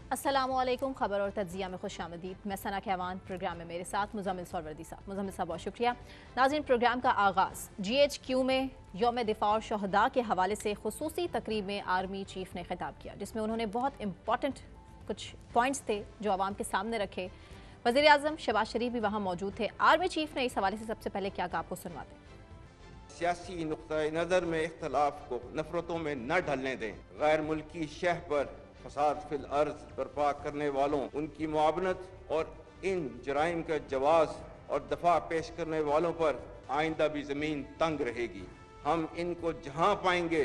अस्सलामुअलैकुम। खबर और तज्जिया में खुशामदीद। मैं सना कहवान, प्रोग्राम में मेरे साथ मुजम्मिल सरवर्दी साहब। मुजम्मिल साहब बहुत शुक्रिया। नाज़रीन, प्रोग्राम का आगाज़ GHQ में यौम दिफा और शहदा के हवाले से खुसूसी तकरीब में आर्मी चीफ ने खिताब किया, जिसमें उन्होंने बहुत इंपॉर्टेंट कुछ पॉइंट्स थे जो आवाम के सामने रखे। वज़ीर आज़म शहबाज शरीफ भी वहाँ मौजूद थे। आर्मी चीफ ने इस हवाले से सबसे पहले क्या कहा, आपको सुनवाते हैं। सियासी नुक्ता नज़र में इख्तलाफ को नफरतों में न ढलने दें। गैर मुल्की शह पर फसाद फिल अर्ज बर्पा करने वालों, उनकी मुआवनत और इन जराइम का जवाज और दफा पेश करने वालों पर आइंदा भी ज़मीन तंग रहेगी। हम इनको जहाँ पाएंगे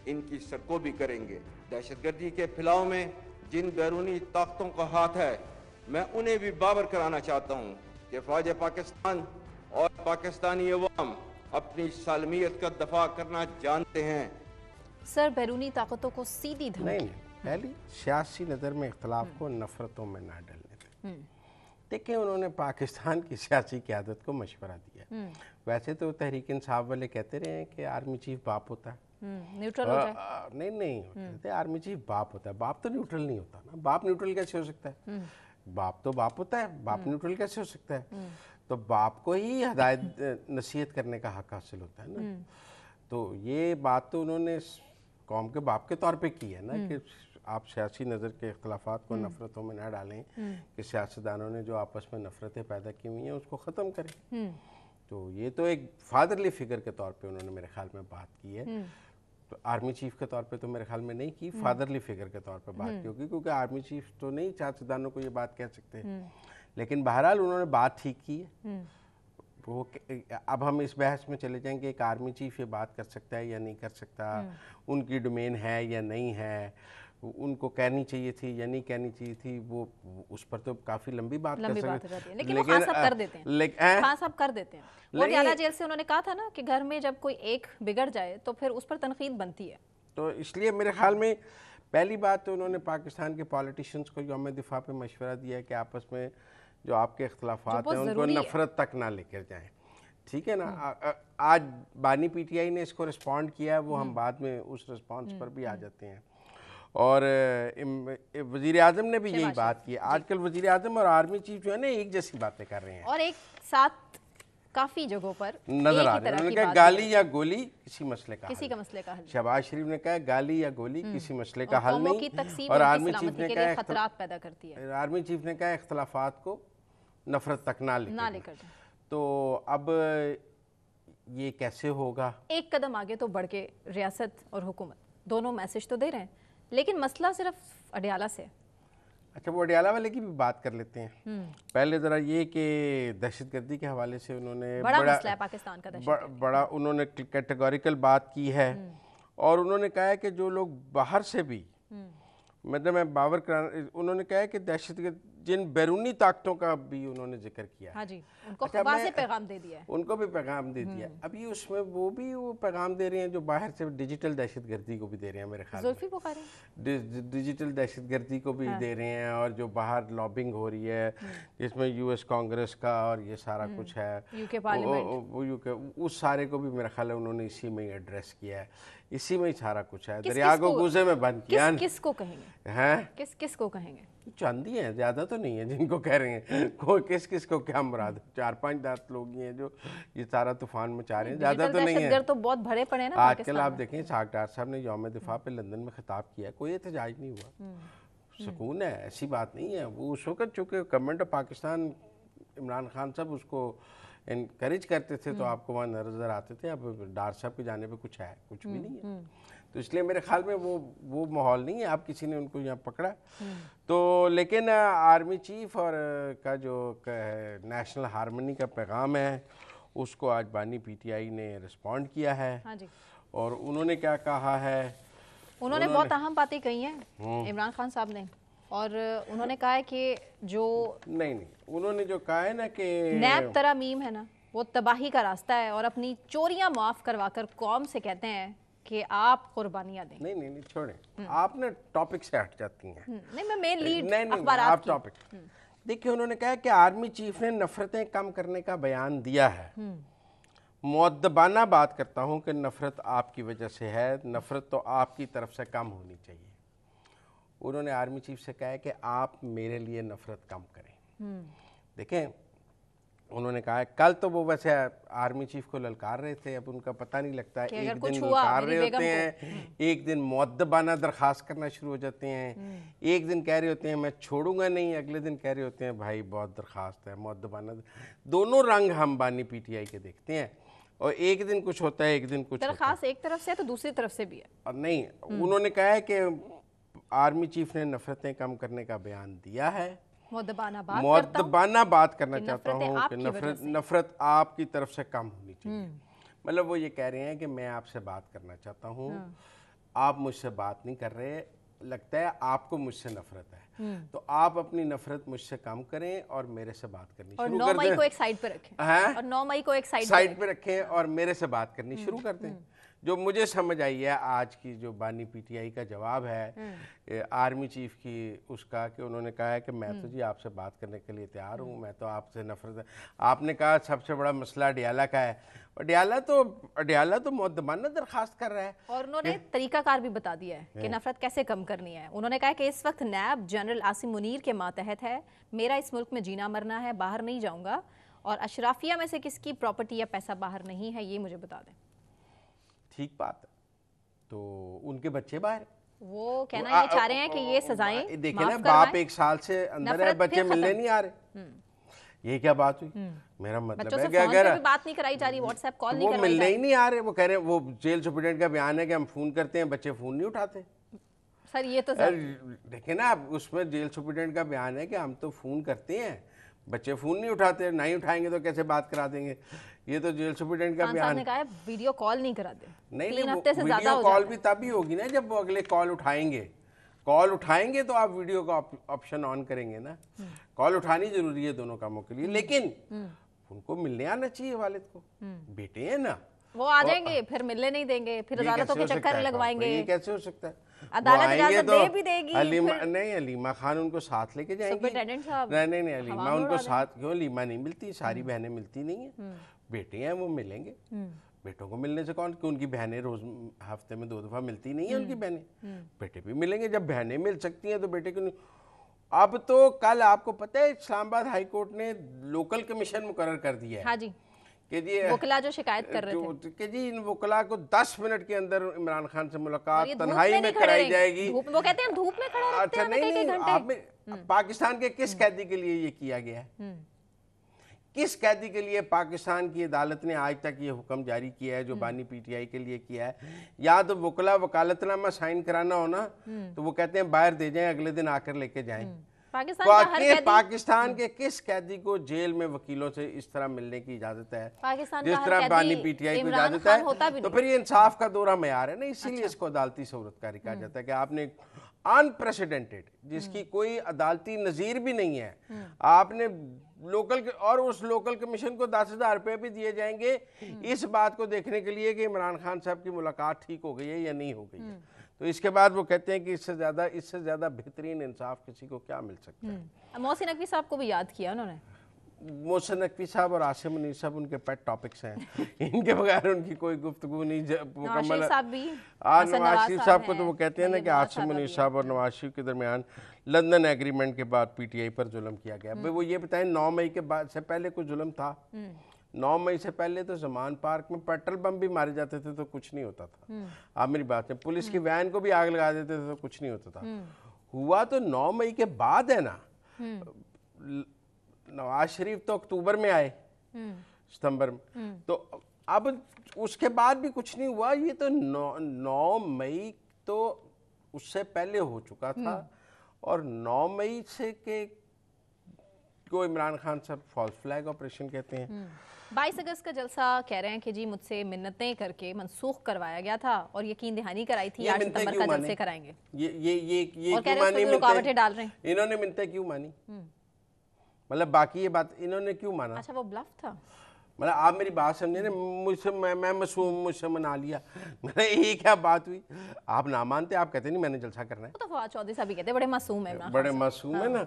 इनकी सरकोबी करेंगे। दहशतगर्दी के फैलाव में जिन बैरूनी ताकतों का हाथ है, मैं उन्हें भी बावर कराना चाहता हूँ कि फौज पाकिस्तान और पाकिस्तानी अवाम अपनी सालमियत का दफा करना जानते हैं। सर, बैरूनी ताकतों को सीधी धमकी नहीं, पहली सियासी नज़र में इख्तलाफ को नफरतों में ना डलने दें। देखिए, उन्होंने पाकिस्तान की सियासी क़यादत को मशवरा दिया। वैसे तो तहरीक इंसाफ वाले कहते रहे हैं कि आर्मी चीफ बाप होता है, न्यूट्रल हो जाए। नहीं होते। आर्मी चीफ बाप होता है। बाप तो न्यूट्रल नहीं होता ना। बाप न्यूट्रल कैसे हो सकता है? बाप तो बाप होता है, बाप न्यूट्रल कैसे हो सकता है? तो बाप को ही हदायत नसीहत करने का हक हासिल होता है ना। तो ये बात तो उन्होंने कौम के बाप के तौर पे की है ना, कि आप सियासी नज़र के इख्तलाफात को नफरतों में ना डालें, कि सियासतदानों ने जो आपस में नफरतें पैदा की हुई हैं उसको ख़त्म करें। तो ये तो एक फादरली फिगर के तौर पे उन्होंने मेरे ख्याल में बात की है। तो आर्मी चीफ के तौर पे तो मेरे ख्याल में नहीं की, फादरली फिगर के तौर पे बात की होगी, क्योंकि आर्मी चीफ तो नहीं सियासतदानों को ये बात कह सकते। लेकिन बहरहाल उन्होंने बात ठीक की है। वो अब हम इस बहस में चले जाएंगे कि आर्मी चीफ ये बात कर सकता है या नहीं कर सकता, उनकी डोमेन है या नहीं है, उनको कहनी चाहिए थी या नहीं कहनी चाहिए थी। वो उस पर तो काफी लंबी बात कर सकते हैं, लेकिन वो खान साहब कर देते हैं। खान साहब कर देते हैं। वो न्याला जेल से उन्होंने कहा था ना कि घर में जब कोई एक बिगड़ जाए तो फिर उस पर तनकीद बनती है। तो इसलिए मेरे ख्याल में पहली बात तो उन्होंने पाकिस्तान के पॉलिटिशियंस को यौम दिफा पे मशवरा दिया है कि आपस में जो आपके इख्तलाफात हैं उनको नफरत तक ना लेकर जाएं। ठीक है ना। आज बानी PTI ने इसको रिस्पॉन्ड किया है, वो हम बाद में उस रिस्पॉन्स पर भी आ जाते हैं। और वज़ीर आज़म ने भी यही बात की। आजकल वज़ीर आज़म और आर्मी चीफ जो है ना एक जैसी बातें कर रहे हैं और एक साथ काफी जगहों पर नजर आ रहे हैं। उन्होंने कहा गाली या गोली किसी मसले का हल। शहबाज शरीफ ने कहा गाली या गोली किसी मसले का हल नहीं। और आर्मी चीफ ने कहा खतरात पैदा करती है। आर्मी चीफ ने कहा इख्तलाफात को नफरत तक ना लेकर। तो अब ये कैसे होगा? एक कदम आगे तो बढ़ के रियासत और हुकूमत दोनों मैसेज तो दे रहे हैं, लेकिन मसला सिर्फ अडियाला से। अच्छा, वो अडियाला वाले की भी बात कर लेते हैं। पहले ज़रा ये कि दहशतगर्दी के हवाले से उन्होंने बड़ा मसला है पाकिस्तान का बड़ा उन्होंने कैटेगोरिकल बात की है। और उन्होंने कहा है कि जो लोग बाहर से भी मतलब मैं बावर कराना, उन्होंने कहा है कि दहशतगर्द जिन बैरूनी ताकतों का भी उन्होंने जिक्र किया। हाँ जी, उनको वाज़ेह पैगाम दे दिया है। उनको भी पैगाम दे दिया। अभी उसमें वो पैगाम दे रहे हैं जो बाहर से डिजिटल दहशतगर्दी को भी दे रहे हैं मेरे ख्याल में। डिजिटल दहशतगर्दी को भी दे रहे हैं, और जो बाहर लॉबिंग हो रही है जिसमें US कांग्रेस का और ये सारा कुछ है, UK पार्लियामेंट, उस सारे को भी मेरा ख्याल है उन्होंने इसी में ही एड्रेस किया है। इसी में ही सारा कुछ है। दरिया को गूजे में बंद किया। किसको कहेंगे हैं? किसको कहेंगे? चांदी है, ज्यादा तो नहीं है जिनको कह रहे हैं। कोई किस को क्या मुराद? 4-5 10 लोग ही हैं जो ये सारा तूफान मचा रहे हैं, ज्यादा तो नहीं है। तो बहुत भरे पड़े हैं ना। आजकल आप देखें साग डार साहब ने यौम दिफा पे लंदन में खिताब किया, कोई एहतजाज नहीं हुआ। सुकून है, ऐसी बात नहीं है। वो उस वक्त चूँकि गवर्नमेंट ऑफ पाकिस्तान, इमरान खान साहब उसको इनकरेज करते थे तो आपको वहाँ नजर आते थे। अब डार साहब के जाने पे कुछ है, कुछ भी नहीं है। तो इसलिए मेरे ख्याल में वो माहौल नहीं है। आप किसी ने उनको यहाँ पकड़ा तो, लेकिन आर्मी चीफ और का जो नेशनल हारमोनी का पैगाम है उसको आज बानी PTI ने रिस्पॉन्ड किया है। हाँ जी। और उन्होंने क्या कहा है? उन्होंने बहुत अहम बातें कही हैं इमरान खान साहब ने। और उन्होंने कहा है कि जो नहीं उन्होंने जो कहा है ना कि नैब तरमीम है ना, वो तबाही का रास्ता है, और अपनी चोरियां माफ करवाकर कौम से कहते हैं कि आप कुर्बानियां दें। नहीं छोड़ें, आप ना टॉपिक से हट जाती हैं। नहीं, मैं मेन लीड नहीं आप टॉपिक देखिए। उन्होंने कहा कि आर्मी चीफ ने नफरतें कम करने का बयान दिया है। मुअद्दबाना बात करता हूं कि नफरत आपकी वजह से है, नफरत तो आपकी तरफ से कम होनी चाहिए। उन्होंने आर्मी चीफ से कहा है कि आप मेरे लिए नफरत कम करें। देखें, उन्होंने कहा है, कल तो वो वैसे आर्मी चीफ को ललकार रहे थे, अब उनका पता नहीं लगता, एक दिन ललकार रहे होते हैं, एक दिन मुअद्दबाना दरखास्त करना शुरू हो जाते हैं, एक दिन कह रहे होते हैं मैं छोड़ूंगा नहीं, अगले दिन कह रहे होते हैं भाई बहुत दरखास्त है, मुअद्दबाना। दोनों रंग हम बानी पीटीआई के देखते हैं, और एक दिन कुछ होता है, एक दिन कुछ दरखास्त एक तरफ से है तो दूसरी तरफ से भी है। और नहीं, उन्होंने कहा है कि आर्मी चीफ ने नफरतें कम करने का बयान दिया है, मुअद्दबाना बात करना चाहता हूँ कि नफरत आपकी तरफ से कम होनी चाहिए। मतलब वो ये कह रहे हैं कि मैं आपसे बात करना चाहता हूँ, आप मुझसे बात नहीं कर रहे, लगता है आपको मुझसे नफरत है, तो आप अपनी नफरत मुझसे कम करें और मेरे से बात करनी शुरू कर दें। 9 मई को एक साइड पे रखें। हैं? और 9 मई को एक साइड पे रखें और मेरे से बात करनी शुरू कर दें। जो मुझे समझ आई है आज की जो बानी पीटीआई का जवाब है आर्मी चीफ की, उसका कि उन्होंने कहा है कि मैं तो जी आपसे बात करने के लिए तैयार हूँ, मैं तो आपसे नफरत है। आपने कहा सबसे बड़ा मसला अडियाला का है, अडियाला तो मुअद्दबाना दरखास्त कर रहा है। और उन्होंने तरीकाकार भी बता दिया है कि नफरत कैसे कम करनी है। उन्होंने कहा कि इस वक्त नैब जनरल आसिम मुनीर के मातहत है, मेरा इस मुल्क में जीना मरना है, बाहर नहीं जाऊंगा, और अशराफिया में से किसकी प्रॉपर्टी या पैसा बाहर नहीं है, ये मुझे बता दें। ठीक बात है, तो उनके बच्चे बाहर, वो कहना ये चाह रहे हैं कि ये सजाएं देखें ना, बाप 1 साल से अंदर है, बच्चे मिलने नहीं आ रहे, ये क्या बात हुई? मेरा मतलब है कि अगर बात नहीं कराई जा रही, व्हाट्सएप कॉल नहीं करवाई, वो मिलने ही नहीं आ रहे, वो कह रहे हैं, वो जेल सुप्रीडेंट का बयान है कि हम फोन करते हैं, बच्चे फोन नहीं उठाते। सर ये तो देखें ना, उसमें जेल सुप्रीडेंट का बयान है कि हम तो फोन करते हैं, बच्चे फोन नहीं उठाते, नहीं उठाएंगे तो कैसे बात करा देंगे। ये तो जेल सुप्रीडेंट का बयान ने कहा है, वीडियो कॉल नहीं कराते। नहीं, वीडियो कॉल भी तभी होगी ना जब वो अगले कॉल उठाएंगे तो आप वीडियो का ऑप्शन ऑन करेंगे ना। कॉल उठानी जरूरी है दोनों कामों के लिए, लेकिन उनको मिलने आना चाहिए वालिद को, बेटे हैं ना, वो आ जाएंगे, फिर मिलने नहीं देंगे, फिर अदालतों के चक्कर लगवाएंगे। ये कैसे हो सकता है? अदालत इजाजत दे भी देगी। नहीं, अलीमा खान उनको साथ लेके जाएंगी। नहीं, अलीमा उनको साथ क्यों? अलीमा नहीं मिलती, सारी बहनें मिलती नहीं है, बेटे हैं वो मिलेंगे। बेटों को मिलने से कौन, कि उनकी बहनें रोज हफ्ते में 2 दफा मिलती नहीं है उनकी बहनें, बेटे भी मिलेंगे। जब बहनें मिल सकती हैं तो बेटे क्यों नहीं? अब तो कल आपको पता है इस्लामाबाद हाई कोर्ट ने लोकल कमीशन मुकर्रर कर दिया है। हाँ जी, कि जी वकला जो शिकायत कर रहे थे कि जी इन वकला को 10 मिनट के अंदर इमरान खान से मुलाकात तन्हाई में कराई जाएगी। वो कहते हैं धूप में खड़ा रहते हैं। अच्छा नहीं, पाकिस्तान के किस कैदी के लिए ये किया गया है? किस कैदी के लिए पाकिस्तान की अदालत ने आज तक ये हुक्म जारी किया है जो बानी पीटीआई के लिए किया है? या तो वकला वकालतनामा साइन कराना हो ना, तो वो कहते हैं बाहर दे जाएं, अगले दिन आकर लेके जाएं। पाकिस्तान के किस कैदी को जेल में वकीलों से इस तरह मिलने की इजाजत है जिस तरह बानी पीटीआई को इजाजत है? तो फिर ये इंसाफ का दोहरा मयार है ना, इसीलिए इसको अदालती सहूलतकारी कहा जाता है कि आपने अनप्रेसिडेंटेड, जिसकी कोई अदालती नजीर भी नहीं है, आपने लोकल और उस लोकल कमीशन को 10,000 रुपये भी दिए जाएंगे इस बात को देखने के लिए कि इमरान खान साहब की मुलाकात ठीक हो गई है या नहीं हो गई है। तो इसके बाद वो कहते हैं कि इससे ज्यादा बेहतरीन इंसाफ किसी को क्या मिल सकता है। मोहसिन नकवी साहब को भी याद किया उन्होंने। मोहसिन नकवी साहब और आसिम मुनीर साहब उनके पेट टॉपिक्स हैं, इनके बगैर उनकी कोई गुफ्तगू नहीं मुकम्मल। नवाज शरीफ साहब को तो वो कहते हैं ना कि आसिम मुनीर साहब और नवाज शरीफ के दरमियान लंदन एग्रीमेंट के बाद पीटीआई पर जुल्म किया गया। भाई वो ये बताएं 9 मई के बाद से पहले कोई जुल्म था? 9 मई से पहले तो जमान पार्क में पेट्रोल बम भी मारे जाते थे तो कुछ नहीं होता था। आप मेरी बात है, पुलिस की वैन को भी आग लगा देते थे तो कुछ नहीं होता था। हुआ तो 9 मई के बाद है ना। नवाज शरीफ तो अक्टूबर में आए, सितंबर में, तो अब उसके बाद भी कुछ नहीं हुआ। ये तो 9 मई तो उससे पहले हो चुका था, और 9 मई से के को इमरान खान साहब फॉल्स फ्लैग ऑपरेशन कहते हैं। 22 अगस्त का जलसा कह रहे हैं कि जी मुझसे मिन्नतें करके मनसूख करवाया गया था और यकीन दहानी कराई थी, 8 सितंबर का जलसे कराएंगे। ये क्यों मानी? रुकावटें डाल रहे हैं। इन्होंने मिन्नतें क्यों मानी? मतलब बाकी ये बात इन्होंने क्यों माना? अच्छा, वो ब्लफ था। मतलब आप मेरी बात समझे ना, मैं मासूम, मुझसे मना लिया, ये क्या बात हुई? आप ना मानते, आप कहते नहीं मैंने जलसा करना है। तो फवाद चौधरी साहब भी कहते बड़े मासूम है, बड़े मासूम है ना।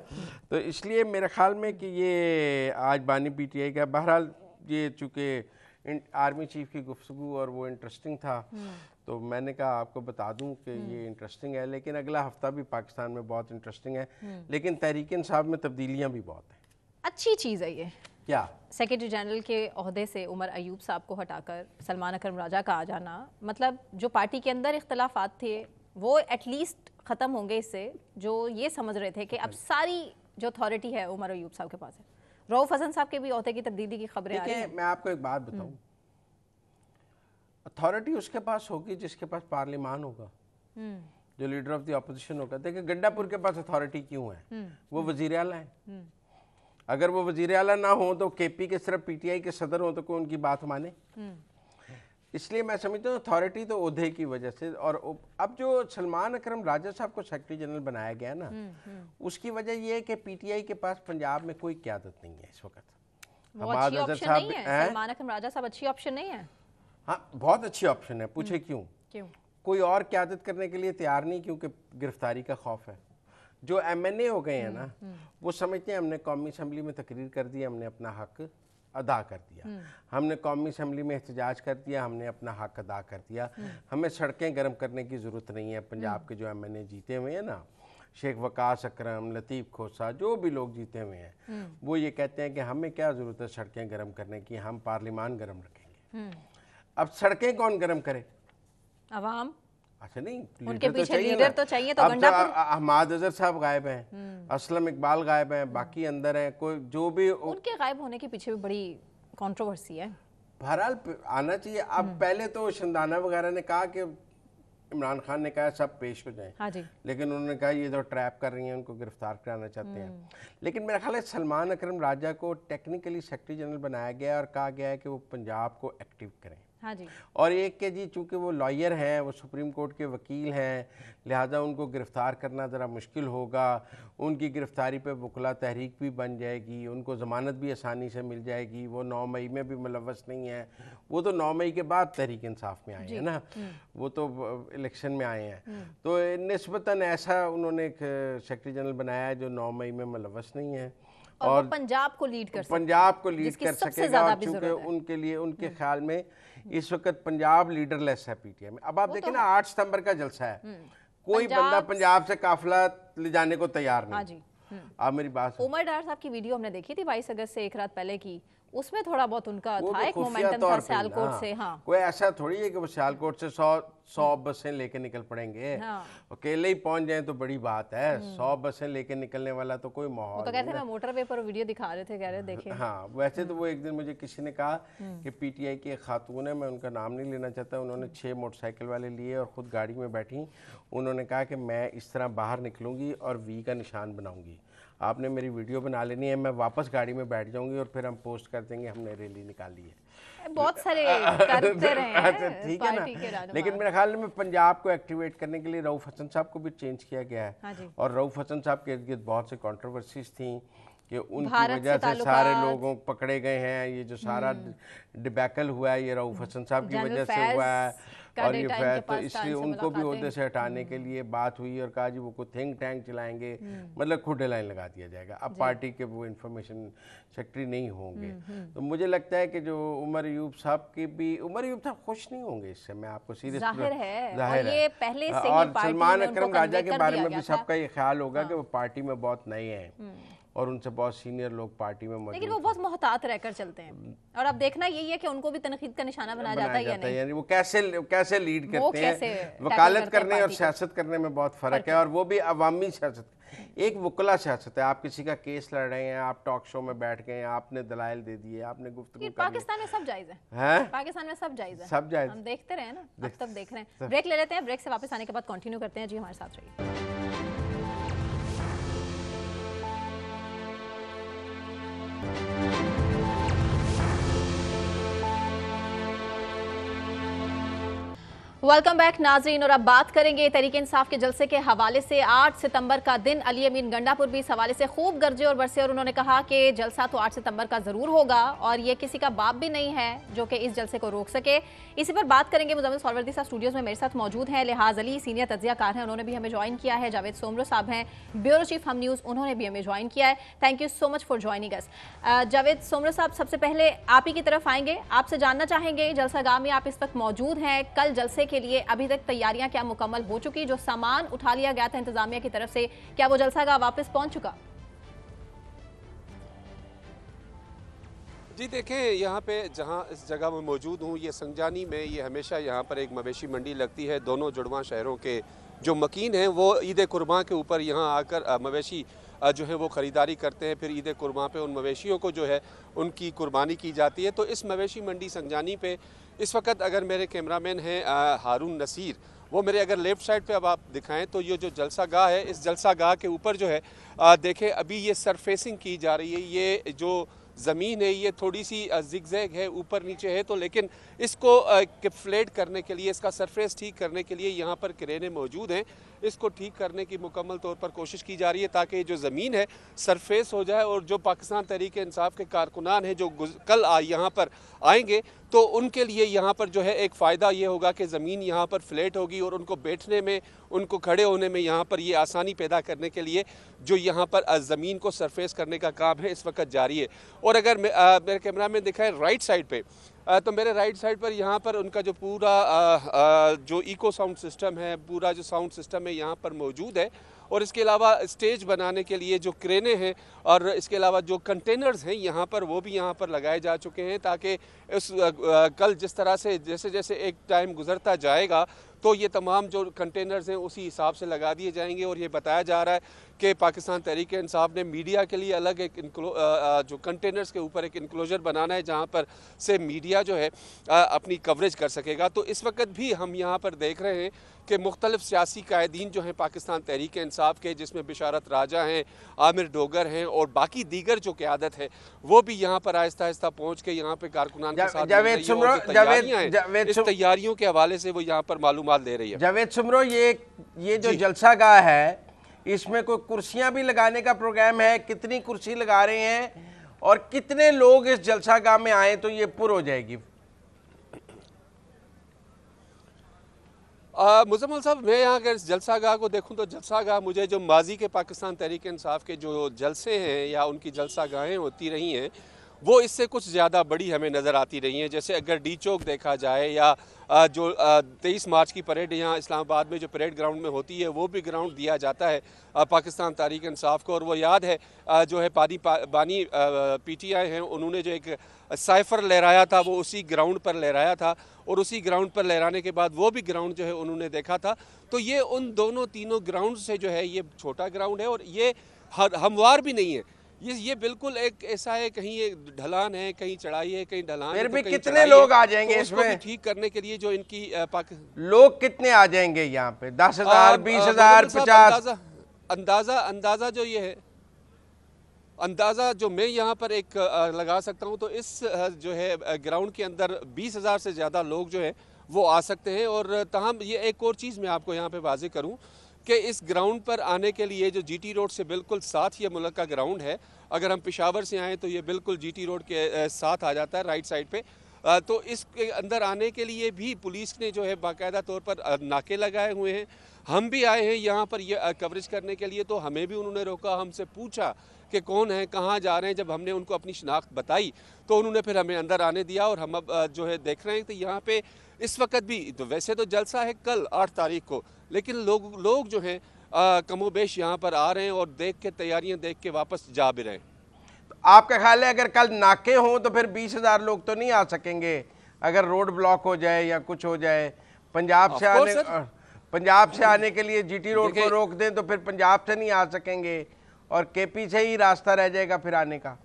तो इसलिए मेरे ख्याल में कि ये आज बानी पीटीआई का, बहरहाल ये चूँकि आर्मी चीफ की गुफ्तगू और वो इंटरेस्टिंग था। तो मैंने कहा आपको बता दूं कि ये इंटरेस्टिंग है, लेकिन अगला हफ्ता भी पाकिस्तान में बहुत इंटरेस्टिंग है, लेकिन तहरीक इंसाफ में तब्दीलियां भी बहुत हैं। अच्छी चीज़ है ये। क्या सेक्रेटरी जनरल के ओहदे से उमर अयूब साहब को हटाकर सलमान अकरम राजा का आ जाना, मतलब जो पार्टी के अंदर इख्तलाफात थे वो एटलीस्ट ख़त्म होंगे इससे, जो ये समझ रहे थे कि अब सारी जो अथॉरिटी है उमर अयूब साहब के पास है। रऊफ हसन साहब के भी ओहदे की तब्दीली की खबरें आ रही हैं। मैं आपको एक बात बताऊं, अथॉरिटी उसके पास होगी जिसके पास पार्लियामान होगा, जो लीडर ऑफ द अपोजिशन होगा। देखिए गंडापुर के पास अथॉरिटी क्यों है, वो वजीर आला है। अगर वो वजीर आला ना हो तो केपी के सिर्फ पीटीआई के सदर हो तो कोई उनकी बात माने। इसलिए मैं समझता हूँ अथॉरिटी तो ओहदे की वजह से। और अब जो सलमान अकरम राजा साहब को सेक्रेटरी जनरल बनाया गया ना, उसकी वजह यह है कि पीटीआई के पास पंजाब में कोई क़यादत नहीं है इस वक्त। वो अच्छी ऑप्शन नहीं है, सलमान अकरम राजा साहब अच्छी ऑप्शन नहीं है। हाँ बहुत अच्छी ऑप्शन है, पूछे क्यों? कोई और क़यादत करने के लिए तैयार नहीं, क्योंकि गिरफ्तारी का खौफ है। जो एमएनए हो गए हैं ना, वो समझते हैं हमने कौमी असम्बली में तकरीर कर दी, हमने अपना हक अदा कर दिया, हमने कौमी असम्बली में एहतजाज कर दिया, हमने अपना हक अदा कर दिया, हमें सड़कें गर्म करने की ज़रूरत नहीं है। पंजाब के जो एमएनए जीते हुए हैं ना, शेख वकास अकरम, लतीफ़ खोसा, जो भी लोग जीते हुए हैं, वो ये कहते हैं कि हमें क्या ज़रूरत है सड़कें गर्म करने की, हम पार्लियामान गर्म रखेंगे। अब सड़कें कौन गर्म करे? अवाम। अच्छा नहीं, उनके पीछे लीडर तो चाहिए। तो गंडापुर अहमद अजहर साहब गायब हैं, असलम इकबाल गायब हैं, बाकी अंदर हैं। कोई जो भी उनके गायब होने के पीछे भी बड़ी कंट्रोवर्सी है। बहरहाल आना चाहिए। अब पहले तो शंदाना वगैरह ने कहा कि इमरान खान ने कहा सब पेश हो जाएं, हाँ जी, लेकिन उन्होंने कहा ये तो ट्रैप कर रही हैं, उनको गिरफ्तार कराना चाहते हैं। लेकिन मेरा ख्याल है सलमान अकरम राजा को टेक्निकली सेक्रेटरी जनरल बनाया गया है और कहा गया है कि वो पंजाब को एक्टिव करें। हाँ जी। और एक के जी चूँकि वो लॉयर हैं, वो सुप्रीम कोर्ट के वकील हैं, लिहाजा उनको गिरफ़्तार करना ज़रा मुश्किल होगा। उनकी गिरफ़्तारी पे वकला तहरीक भी बन जाएगी, उनको ज़मानत भी आसानी से मिल जाएगी। वो 9 मई में भी मुलव्वस नहीं है, वो तो 9 मई के बाद तहरीक इंसाफ में आए हैं ना, वो तो इलेक्शन में आए हैं। तो निस्बतन ऐसा उन्होंने एक सेक्रेटरी जनरल बनाया है जो 9 मई में मुलव्वस नहीं है और पंजाब को लीड कर सकेगा। और चूँकि उनके लिए उनके ख्याल में इस वक्त पंजाब लीडरलेस है पीटीआई में। अब आप देखें ना 8 सितंबर का जलसा है, कोई बंदा पंजाब से काफिला ले जाने को तैयार नहीं। आप मेरी बात, उमर डार साहब की वीडियो हमने देखी थी 22 अगस्त से एक रात पहले की, उसमें थोड़ा बहुत उनका था एक मोमेंटम था सियालकोट से। हाँ, कोई ऐसा थोड़ी है कि वो सियालकोट से 100 बसें लेके निकल पड़ेंगे। अकेले ही पहुंच जाए तो बड़ी बात है, 100 बसें लेके निकलने वाला तो कोई माहौल। तो कहते हैं मैं मोटरवे पर वीडियो दिखा रहे थे, कह रहे देखिए। हाँ, वैसे तो वो एक दिन मुझे किसी ने कहा कि पीटीआई की एक खातून है, मैं उनका नाम नहीं लेना चाहता, उन्होंने 6 मोटरसाइकिल वाले लिए और ख़ुद गाड़ी में बैठी। उन्होंने कहा कि मैं इस तरह बाहर निकलूँगी और वी का निशान बनाऊँगी, आपने मेरी वीडियो बना लेनी है, मैं वापस गाड़ी में बैठ जाऊंगी और फिर हम पोस्ट कर देंगे हमने रैली निकाली है। बहुत सारे करते रहे हैं। अच्छा ठीक है ना, लेकिन मेरे ख्याल में पंजाब को एक्टिवेट करने के लिए रऊफ हसन साहब को भी चेंज किया गया है। हाँ, और रऊफ हसन साहब के इर्द गिर्द बहुत से कंट्रोवर्सीज थी कि उनकी वजह से सारे लोगों पकड़े गए हैं। ये जो सारा डिबैकल हुआ है ये रऊफ हसन साहब की वजह से हुआ है। और ये फैज तो इसलिए उनको भी ओहदे से हटाने के लिए बात हुई और कहा जी वो कोई थिंक टैंक चलाएंगे, मतलब खुद लाइन लगा दिया जाएगा। अब पार्टी के वो इंफॉर्मेशन सेक्रेटरी नहीं होंगे। तो मुझे लगता है कि जो उमर अयूब साहब की भी, उमर अयूब साहब खुश नहीं होंगे इससे, मैं आपको सीरियस जाहिर है। और ये पहले से और सलमान अकरम राजा के बारे में भी सबका ये ख्याल होगा कि वो पार्टी में बहुत नए हैं और उनसे बहुत सीनियर लोग पार्टी में मौजूद, लेकिन वो बहुत मोहतात रहकर चलते हैं। और अब देखना यही है कि उनको भी तनकीद का निशाना बनाया जाता है या नहीं, यानी वो कैसे लीड करते हैं। वकालत करने और सियासत करने में बहुत फ़र्क है, और वो भी अवामी सियासत। एक वकला सियासत है, आप किसी का केस लड़ रहे हैं, आप टॉक शो में बैठ गए, आपने दलाइल दे दिए, आपने गुफ्तगू। पाकिस्तान में सब जायज़ है, पाकिस्तान में सब जायज़ है, सब जायज़। हम देखते रहे ना, अब तक देख रहे हैं। ब्रेक ले लेते हैं, ब्रेक से वापस आने के बाद कंटिन्यू करते हैं। जी हमारे साथ रहिए। वेलकम बैक नाजरीन, और अब बात करेंगे तहरीक इंसाफ के जलसे के हवाले से। 8 सितंबर का दिन अली अमीन गंडापुर भी इस हवाले से खूब गरजे और बरसे और उन्होंने कहा कि जलसा तो 8 सितंबर का जरूर होगा और ये किसी का बाप भी नहीं है जो कि इस जलसे को रोक सके। इसी पर बात करेंगे। मुजम्मिल सॉलवर्दी साहब स्टूडियोज में मेरे साथ मौजूद हैं। लिहाज अली सीनियर तज्जियाकार हैं, उन्होंने भी हमें ज्वाइन किया है। जावेद सोमरो साहब हैं, ब्यूरो चीफ हम न्यूज़, उन्होंने भी हमें ज्वाइन किया है। Thank you so much for joining us. Javed Soomro साहब, सबसे पहले आप ही की तरफ आएंगे, आपसे जानना चाहेंगे जलसागाह में आप इस वक्त मौजूद हैं, कल जलसे के लिए अभी तक तैयारियां क्या मुकम्मल हो चुकी? जो सामान उठा लिया गया था इंतजामिया की तरफ से, क्या वो जलसागाह वापस पहुंच चुका? जी देखें, यहाँ पे जहाँ इस जगह में मौजूद हूँ, ये संजानी में, ये हमेशा यहाँ पर एक मवेशी मंडी लगती है। दोनों जुड़वा शहरों के जो मकीन हैं वो ईद कुर्बान के ऊपर यहाँ आकर मवेशी जो है वो ख़रीदारी करते हैं। फिर ईद कुर्बान पे उन मवेशियों को जो है उनकी कुर्बानी की जाती है। तो इस मवेशी मंडी संजानी पे इस वक्त अगर मेरे कैमरामैन हैं हारून नसीर, वो मेरे अगर लेफ़्ट साइड पे अब आप दिखाएं तो ये जो जलसागाह है, इस जलसागाह के ऊपर जो है देखें अभी ये सरफेसिंग की जा रही है। ये जो ज़मीन है ये थोड़ी सी जिगजैग है, ऊपर नीचे है, तो लेकिन इसको फ्लैट करने के लिए, इसका सरफेस ठीक करने के लिए यहाँ पर क्रेनें मौजूद हैं। इसको ठीक करने की मुकम्मल तौर पर कोशिश की जा रही है ताकि जो ज़मीन है सरफेस हो जाए और जो पाकिस्तान तहरीक इंसाफ के कारकुनान हैं जो कल यहाँ पर आएंगे तो उनके लिए यहाँ पर जो है एक फ़ायदा ये होगा कि ज़मीन यहाँ पर फ्लैट होगी और उनको बैठने में, उनको खड़े होने में यहाँ पर ये आसानी पैदा करने के लिए जो यहाँ पर ज़मीन को सरफेस करने का काम है इस वक्त जारी है। और अगर मेरे कैमरा में दिखाएं राइट साइड पे, तो मेरे राइट साइड पर यहाँ पर उनका जो पूरा जो इको साउंड सिस्टम है, पूरा जो साउंड सिस्टम है यहाँ पर मौजूद है। और इसके अलावा स्टेज बनाने के लिए जो क्रेनें हैं और इसके अलावा जो कंटेनर्स हैं यहाँ पर, वो भी यहाँ पर लगाए जा चुके हैं ताकि उस कल जिस तरह से जैसे जैसे एक टाइम गुजरता जाएगा तो ये तमाम जो कंटेनर्स हैं उसी हिसाब से लगा दिए जाएंगे। और ये बताया जा रहा है कि पाकिस्तान तहरीक इंसाफ ने मीडिया के लिए अलग एक जो कंटेनर्स के ऊपर एक इंक्लोजर बनाना है जहाँ पर से मीडिया जो है अपनी कवरेज कर सकेगा। तो इस वक्त भी हम यहाँ पर देख रहे हैं कि मुख्तलिफ सियासी कायदीन जो हैं पाकिस्तान तहरीक इंसाफ के, जिसमें बिशारत राजा हैं, आमिर डोगर हैं और बाकी दीगर जो क़यादत है, वो भी यहाँ पर आहिस्ता आहिस्ता पहुँच के यहाँ पे कारकुनान के साथ इस तैयारियों के हवाले से वो यहाँ पर मालूमात दे रही है। जावेद सुमरो, ये जो जलसागाह है इसमें कोई कुर्सियां भी लगाने का प्रोग्राम है? कितनी कुर्सी लगा रहे हैं और कितने लोग इस जलसागाह में आए तो ये पुर हो जाएगी? मुजम्मिल साहब, मैं यहाँ अगर इस जलसागाह को देखूँ तो जलसागाह मुझे जो माजी के पाकिस्तान तहरीक इंसाफ के जो जलसे हैं या उनकी जलसागाहें होती रही हैं वो इससे कुछ ज़्यादा बड़ी हमें नज़र आती रही हैं। जैसे अगर डी चौक देखा जाए या जो 23 मार्च की परेड यहाँ इस्लामाबाद में जो परेड ग्राउंड में होती है वो भी ग्राउंड दिया जाता है पाकिस्तान तहरीक इंसाफ को। और वो याद है जो है बानी PTI हैं, उन्होंने जो एक साइफर लहराया था वो उसी ग्राउंड पर लहराया था और उसी ग्राउंड पर लहराने के बाद वो भी ग्राउंड जो है उन्होंने देखा था। तो ये उन दोनों तीनों ग्राउंड से जो है ये छोटा ग्राउंड है और ये हमवार भी नहीं है। ये बिल्कुल एक ऐसा है, कहीं एक ढलान है, कहीं चढ़ाई है, कहीं ढलान है। फिर भी कितने लोग आ जाएंगे तो इसमें ठीक करने के लिए जो इनकी लोग कितने आ जाएंगे यहाँ पे? 10,000, 20,000, 50? अंदाजा जो ये है, अंदाज़ा जो मैं यहाँ पर एक लगा सकता हूँ तो इस जो है ग्राउंड के अंदर 20,000 से ज़्यादा लोग जो है वो आ सकते हैं। और तमाम ये एक और चीज़ मैं आपको यहाँ पे वाज़ेह करूँ कि इस ग्राउंड पर आने के लिए जो GT रोड से बिल्कुल साथ ये मुल्क का ग्राउंड है, अगर हम पेशावर से आएँ तो ये बिल्कुल GT रोड के साथ आ जाता है राइट साइड पे। तो इसके अंदर आने के लिए भी पुलिस ने जो है बाकायदा तौर पर नाके लगाए हुए हैं। हम भी आए हैं यहाँ पर ये कवरेज करने के लिए, तो हमें भी उन्होंने रोका, हमसे पूछा कि कौन है, कहाँ जा रहे हैं। जब हमने उनको अपनी शनाख्त बताई तो उन्होंने फिर हमें अंदर आने दिया। और हम अब जो है देख रहे हैं तो यहाँ पे इस वक्त भी तो वैसे तो जलसा है कल 8 तारीख को, लेकिन लोग जो हैं कमोबेश यहाँ पर आ रहे हैं और देख के तैयारियाँ देख के वापस जा भी रहे हैं। तो आपका ख्याल है अगर कल नाके हों तो फिर 20,000 लोग तो नहीं आ सकेंगे? अगर रोड ब्लॉक हो जाए या कुछ हो जाए, पंजाब से आने के लिए GT रोड को रोक दें तो फिर पंजाब से नहीं आ सकेंगे और KP से ही रास्ता रह जाएगा फिर आने का।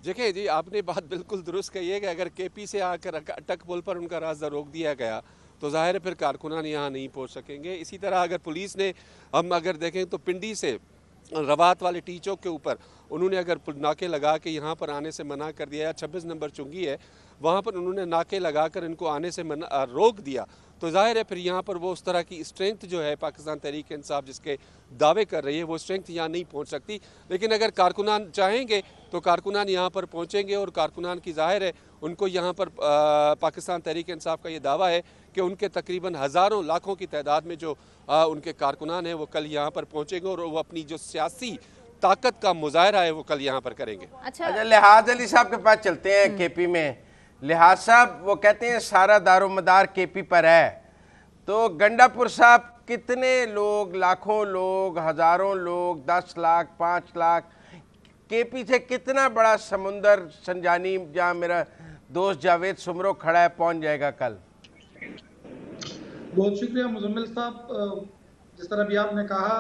देखिए जी, आपने बात बिल्कुल दुरुस्त कही है कि अगर KP से आकर अटक पुल पर उनका रास्ता रोक दिया गया तो ज़ाहिर है फिर कारकुनान यहाँ नहीं पहुँच सकेंगे। इसी तरह अगर पुलिस ने, हम अगर देखें तो पिंडी से रवात वाले टी चौक के ऊपर उन्होंने अगर नाके लगा के यहाँ पर आने से मना कर दिया, या 26 नंबर चुंगी है वहाँ पर उन्होंने नाके लगा कर इनको आने से रोक दिया, तो जाहिर है फिर यहाँ पर वो उस तरह की स्ट्रेंथ जो है पाकिस्तान तहरीक इंसाफ जिसके दावे कर रही है वो स्ट्रेंथ यहाँ नहीं पहुँच सकती। लेकिन अगर कारकुनान चाहेंगे तो कारकुनान यहाँ पर पहुँचेंगे, और कारकुनान की जाहिर है उनको यहाँ पर पाकिस्तान तहरीक इंसाफ का ये दावा है कि उनके तकरीबन हज़ारों लाखों की तादाद में जो उनके कारकुनान हैं वो कल यहाँ पर पहुँचेंगे और वो अपनी जो सियासी ताकत का मुजाहरा है वो कल यहाँ पर करेंगे। अच्छा, लिहाज अली साहब के पास चलते हैं। केपी में लिहाज साहब वो कहते हैं सारा दारोमदार केपी पर है, तो गंडापुर साहब कितने लोग, लाखों लोग, हजारों लोग, 10 लाख, 5 लाख, केपी से कितना बड़ा समुंदर संजानी जहाँ मेरा दोस्त जावेद सुमरो खड़ा है पहुंच जाएगा कल? बहुत शुक्रिया मुजम्मिल साहब। जिस तरह भी आपने कहा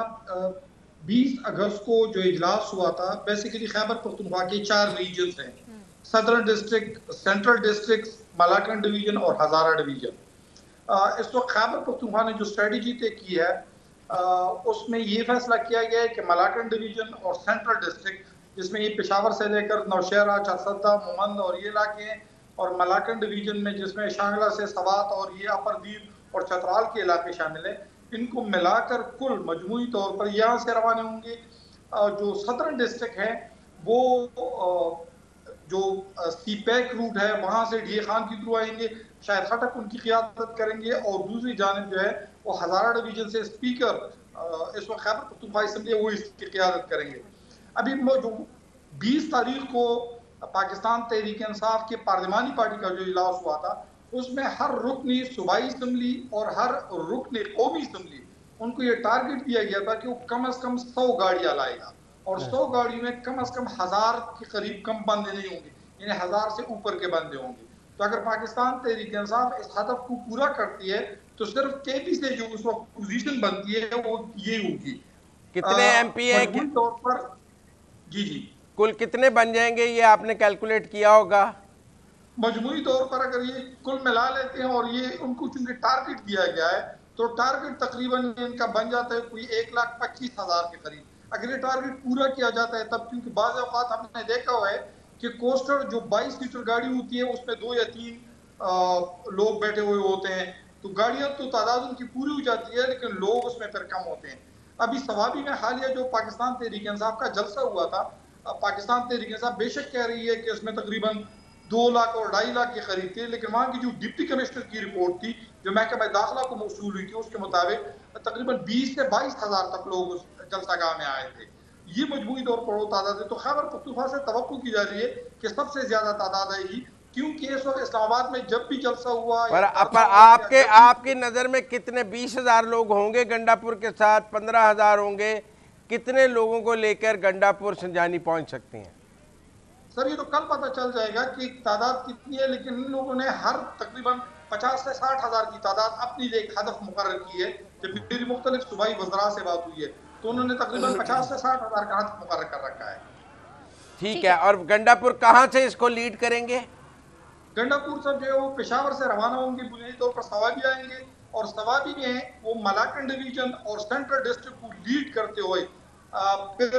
20 अगस्त को जो इजलास हुआ था, बेसिकली खैबर पख्तूनख्वा के 4 रीजन्स हैं, southern district, central district, Malakand division और हजारा डिवीजन। इस वक्त खैबर पख्तूनख्वा ने जो स्ट्रेटजी तय की है उसमें ये फैसला किया गया है कि मलाकन डिवीजन और सेंट्रल डिस्ट्रिक्ट, जिसमें ये पेशावर से लेकर नौशहरा, चरसद्दा, मुमंद और ये इलाके हैं, और मलाकन डिवीजन में जिसमें शांगला से सवात और ये अपरदीप और चतराल के इलाके शामिल हैं, इनको मिलाकर कुल मजमूई तौर पर यहाँ से रवाना होंगे। जो सदर्न डिस्ट्रिक्ट है वो जो सीपैक रूट है वहाँ से डी खान के थ्रू आएंगे, शायद खटक उनकी क़ियादत करेंगे, और दूसरी जानिब जो है वो हज़ारा डिवीजन से स्पीकर इस वक्त खैबर पख्तूनख्वा असम्बली वो इसकी क़ियादत करेंगे। अभी जो 20 तारीख को पाकिस्तान तहरीक इंसाफ के पार्लिमानी पार्टी का जो इजलास हुआ था उसमें हर रुकनी सूबाई असम्बली और हर रुकनी कौमी असम्बली उनको ये टारगेट दिया गया था कि वो कम से कम 100 गाड़ियाँ लाएगा, और 100 गाड़ियों में कम से कम 1000 के करीब कम बंदे नहीं होंगे, यानी 1000 से ऊपर के बंदे होंगे। तो अगर पाकिस्तान तहरीक इंसाफ इस हदफ को पूरा करती है तो सिर्फ केपी से जो उस वक्त पोजीशन बनती है वो ये होगी। कितने एमपी है तौर पर? जी जी, कुल कितने बन जाएंगे ये आपने कैलकुलेट किया होगा? मजमूई तौर पर अगर ये कुल मिला लेते हैं और ये उनको चूंकि टारगेट दिया गया है तो टारगेट तकरीबन इनका बन जाता है कोई 1,25,000 के करीब। अगर ये टारगेट पूरा किया जाता है तब, क्योंकि बाज़ औक़ात हमने देखा हुआ है कि कोस्टर जो 22 सीटर गाड़ी होती है उसमें 2 या 3 लोग बैठे हुए होते हैं, तो गाड़ियां तो तादाद उनकी पूरी हो जाती है लेकिन लोग उसमें फिर कम होते हैं। अभी सवाबी में हालिया जो पाकिस्तान तहरीक इंसाफ का जलसा हुआ था, पाकिस्तान तहरीक इंसाफ बेशक कह रही है कि उसमें तकरीबन 2 लाख और 2.5 लाख के करीब थे, लेकिन वहाँ की जो डिप्टी कमिश्नर की रिपोर्ट थी जो महकमा दाखिला को मौसूल हुई थी उसके मुताबिक तकरीबन 20 से 22,000 तक लोग उस जलसागाह में आए थे। ये मजमूई तौर पर वो तादाद है। तो खैबर पख्तूनख्वा से तवक्को की जा रही है कि सबसे ज्यादा तादाद आएगी, क्योंकि इस वक्त इस्लामाबाद में जब भी जलसा हुआ पर आपकी नजर में कितने 20,000 लोग होंगे गंडापुर के साथ, 15,000 होंगे, कितने लोगों को लेकर गंडापुर संजानी पहुंच सकते हैं? सर ये तो कल पता चल जाएगा कि तादाद कितनी है, लेकिन इन लोगों ने हर तकरीबन 50 से 60,000 की तादाद अपनी लिए एक हदफ मुकर्रर की है। जब मेरी मुख्तलिफ सूबाई वज़रा से बात हुई है तो उन्होंने तकरीबन 50 से 60,000 का हदफ मुकर्रर कर रखा है। ठीक है, और गंडापुर कहाँ से इसको लीड करेंगे? गंडापुर सब जो है वो पेशावर से रवाना होंगे, बुनियादी तौर पर सवाबी आएंगे, और सवाबी में वो मलाकन डिवीजन और सेंट्रल डिस्ट्रिक्ट को लीड करते हुए फिर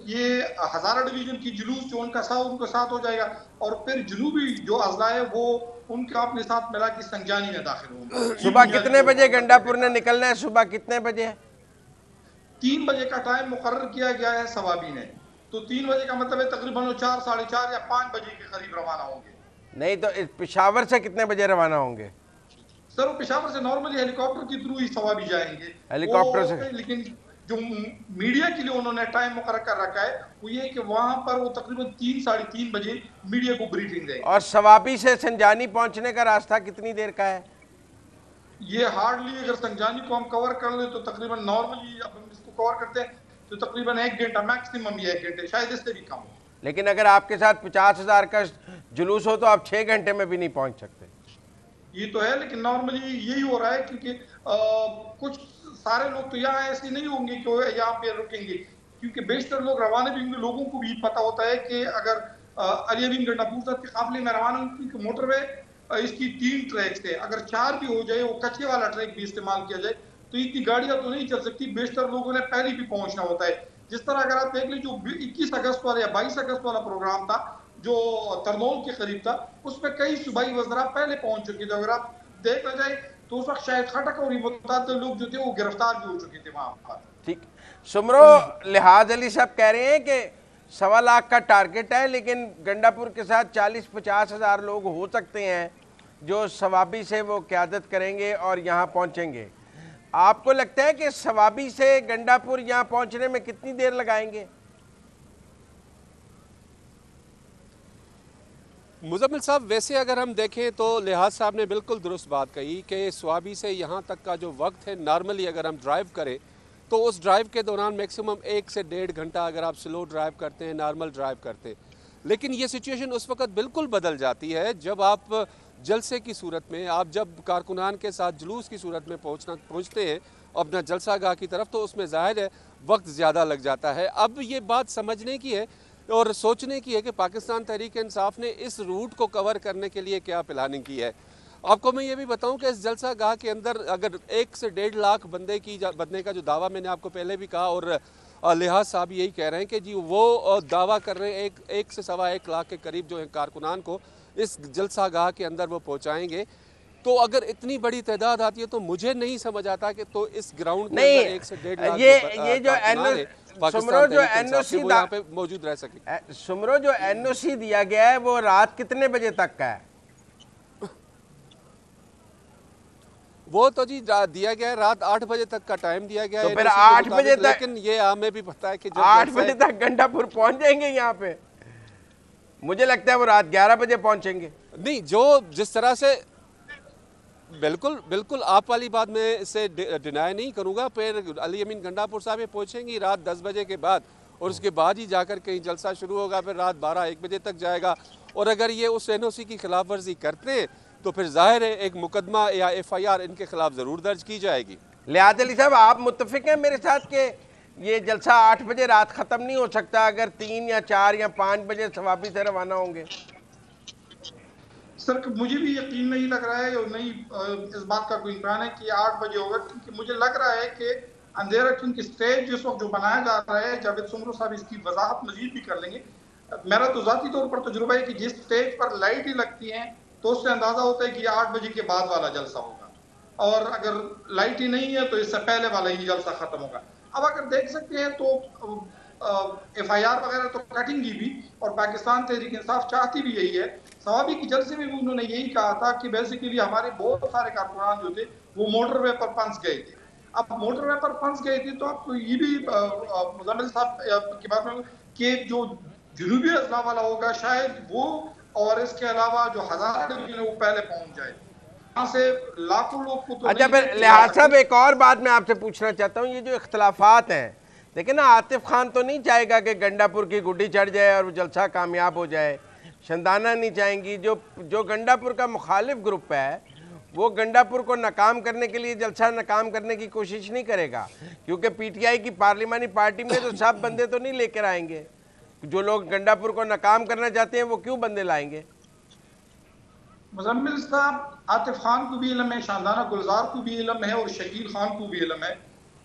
ये हजारा डिवीजन की जुलूस जो उनके साथ हो जाएगा, और फिर जनूबी जो अजला है वो उनके अपने साथ मिला के संजानी में दाखिल होंगे। सुबह कितने बजे गंडापुर ने निकलना है? सुबह कितने बजे? 3 बजे का टाइम मुकर्रर किया गया है सवाबी ने, तो 3 बजे का मतलब है तकरीबन 4, 4:30 या 5 बजे के करीब रवाना होंगे। नहीं तो पेशावर से कितने बजे रवाना होंगे? सर वो पेशावर से नॉर्मली हेलीकॉप्टर के थ्रू ही सवाबी जाएंगे, हेलीकॉप्टर से। लेकिन जो मीडिया के लिए उन्होंने टाइम मुकर्रर कर रखा है वो ये कि वहां पर वो तकरीबन 3, 3:30 बजे मीडिया को ब्रीफिंग देंगे। और सवाबी से संजानी पहुंचने का रास्ता कितनी देर का है? ये हार्डली अगर संजानी को हम कवर कर ले तो तकरीबन नॉर्मली अब हम इसको कवर करते हैं तो तकरीबन 1 घंटा, मैक्सिमम ये 1 घंटे, शायद इससे भी कम हो। लेकिन अगर आपके साथ 50,000 का जुलूस हो तो आप 6 घंटे में भी नहीं पहुंच सकते। ये तो है, लेकिन नॉर्मली यही हो रहा है क्योंकि कुछ सारे लोग तो यहाँ ऐसे नहीं होंगे कि यहाँ पे रुकेंगे, क्योंकि बेशतर लोग रवाना भी होंगे। लोगों को भी पता होता है कि अगर अली अमीन गंडापुर के काफिले में रवाना होंगे, क्योंकि मोटरवे इसकी 3 ट्रैक्स है, अगर 4 भी हो जाए, वो कच्चे वाला ट्रैक भी इस्तेमाल किया जाए तो इतनी गाड़ियां तो नहीं चल सकती, बेशतर लोगों ने पहले भी पहुंचना होता है। जिस तरह अगर आप देख लें जो 21 अगस्त वाला या 22 अगस्त वाला प्रोग्राम था जो तरनौल के करीब था, उसमें कई सूबाई वज़रा पहले पहुंच चुके थे। अगर आप देखा जाए तो उस वक्त शायद खटक और मुतअद्दिद लोग जो थे वो गिरफ्तार भी हो चुके थे वहां पर। ठीक। सुमरो, लिहाज अली साहब कह रहे हैं कि 1.25 लाख का टारगेट है, लेकिन गंडापुर के साथ 40-50 हज़ार लोग हो सकते हैं जो सवाबी से वो क़यादत करेंगे और यहाँ पहुँचेंगे। आपको लगता है कि सवाबी से गंडापुर यहाँ पहुँचने में कितनी देर लगाएंगे? मुजम्मिल साहब, वैसे अगर हम देखें तो लिहाज साहब ने बिल्कुल दुरुस्त बात कही कि स्वाबी से यहाँ तक का जो वक्त है, नॉर्मली अगर हम ड्राइव करें तो उस ड्राइव के दौरान मैक्सिमम 1 से 1.5 घंटा अगर आप स्लो ड्राइव करते हैं, नॉर्मल ड्राइव करते हैं। लेकिन ये सिचुएशन उस वक्त बिल्कुल बदल जाती है जब आप जलसे की सूरत में, आप जब कारकुनान के साथ जुलूस की सूरत में पहुँचते हैं अपना जलसा गाह की तरफ, तो उसमें ज़ाहिर है वक्त ज़्यादा लग जाता है। अब ये बात समझने की है और सोचने की है कि पाकिस्तान तहरीक इंसाफ ने इस रूट को कवर करने के लिए क्या प्लानिंग की है। आपको मैं ये भी बताऊं कि इस जलसा गाह के अंदर अगर 1 से 1.5 लाख बनने का जो दावा मैंने आपको पहले भी कहा, और लिहाज साहब यही कह रहे हैं कि जी वो दावा कर रहे हैं 1 से 1.25 लाख के करीब जो है कारकुनान को इस जलसा गाह के अंदर वो पहुँचाएँगे। तो अगर इतनी बड़ी तादाद आती है तो मुझे नहीं समझ आता कि तो इस ग्राउंड के अंदर 1 से 1.5 लाख ये जो सुमरो जो एनओसी यहाँ पे मौजूद रह सके। सुमरो जो एनओसी दिया गया है वो रात कितने बजे तक का है? वो तो जी दिया गया है रात 8 बजे तक का टाइम दिया गया है। तो फिर 8 बजे तक, लेकिन ये हमें भी पता है कि 8 बजे तक गंडापुर पहुंच जाएंगे यहाँ पे। मुझे लगता है वो रात 11 बजे पहुंचेंगे। नहीं, जो जिस तरह से बिल्कुल आप वाली बात में इसे डिनाई नहीं करूँगा। फिर अली अमीन गंडापुर साहब ये पहुँचेंगी रात 10 बजे के बाद, और उसके बाद ही जाकर कहीं जलसा शुरू होगा, फिर रात 12-1 बजे तक जाएगा। और अगर ये उस एनओसी की खिलाफ वर्जी करते हैं तो फिर जाहिर है एक मुकदमा या FIR इनके खिलाफ ज़रूर दर्ज की जाएगी। लिहाज अली साहब, आप मुत्तफिक हैं मेरे साथ कि ये जलसा 8 बजे रात ख़त्म नहीं हो सकता अगर 3 या 4 या 5 बजे सवाबी से रवाना होंगे? सर, मुझे भी यकीन नहीं लग रहा है और नहीं इस बात का कोई इम्कान है कि 8 बजे होगा, क्योंकि मुझे लग रहा है कि अंधेरा, क्योंकि स्टेज जिस वक्त जो बनाया जा रहा है, जावेद सुमरो साहब इसकी वजाहत मजीद भी कर लेंगे। मेरा तो ज़ाती तौर पर तजुर्बा है कि जिस स्टेज पर लाइट ही लगती हैं तो उससे अंदाजा होता है कि 8 बजे के बाद वाला जलसा होगा, और अगर लाइट ही नहीं है तो इससे पहले वाला ही जलसा खत्म होगा। अब अगर देख सकते हैं तो FIR वगैरह तो कटेंगी भी, और पाकिस्तान तहरीक इंसाफ चाहती भी यही है। सवाबी की जलसे में भी उन्होंने यही कहा था कि बेसिकली हमारे बहुत सारे कारकुनान जो थे वो मोटरवे पर फंस गए थे। अब मोटरवे पर फंस गए थे तो आपको ये भी मुज़म्मिल साहब की बात में कि जो जुनूबी अजला वाला होगा शायद वो, और इसके अलावा जो हज़ार डिवीजन है वो पहले पहुंच जाए, यहाँ से लाखों लोग को तो। अच्छा, फिर लिहाज साहब एक और बात मैं आपसे पूछना चाहता हूँ, ये जो इख्तलाफात हैं, देखिए ना, आतिफ खान तो नहीं चाहेगा कि गंडापुर की गुड्डी चढ़ जाए और जलसा कामयाब हो जाए, शंदाना नहीं चाहेंगी। जो गंडापुर का मुखालिफ ग्रुप है वो गंडापुर को नाकाम करने के लिए जलसा नाकाम करने की कोशिश नहीं करेगा, क्योंकि PTI की पार्लिमानी पार्टी में तो सब बंदे तो नहीं लेकर आएंगे। जो लोग गंडापुर को नाकाम करना चाहते हैं वो क्यों बंदे लाएंगे? मुज़म्मिल साहब, आतिफ खान को भी इल्म है, शानदाना गुलजार को भी इल्म है, और शकील खान को भी इल्म है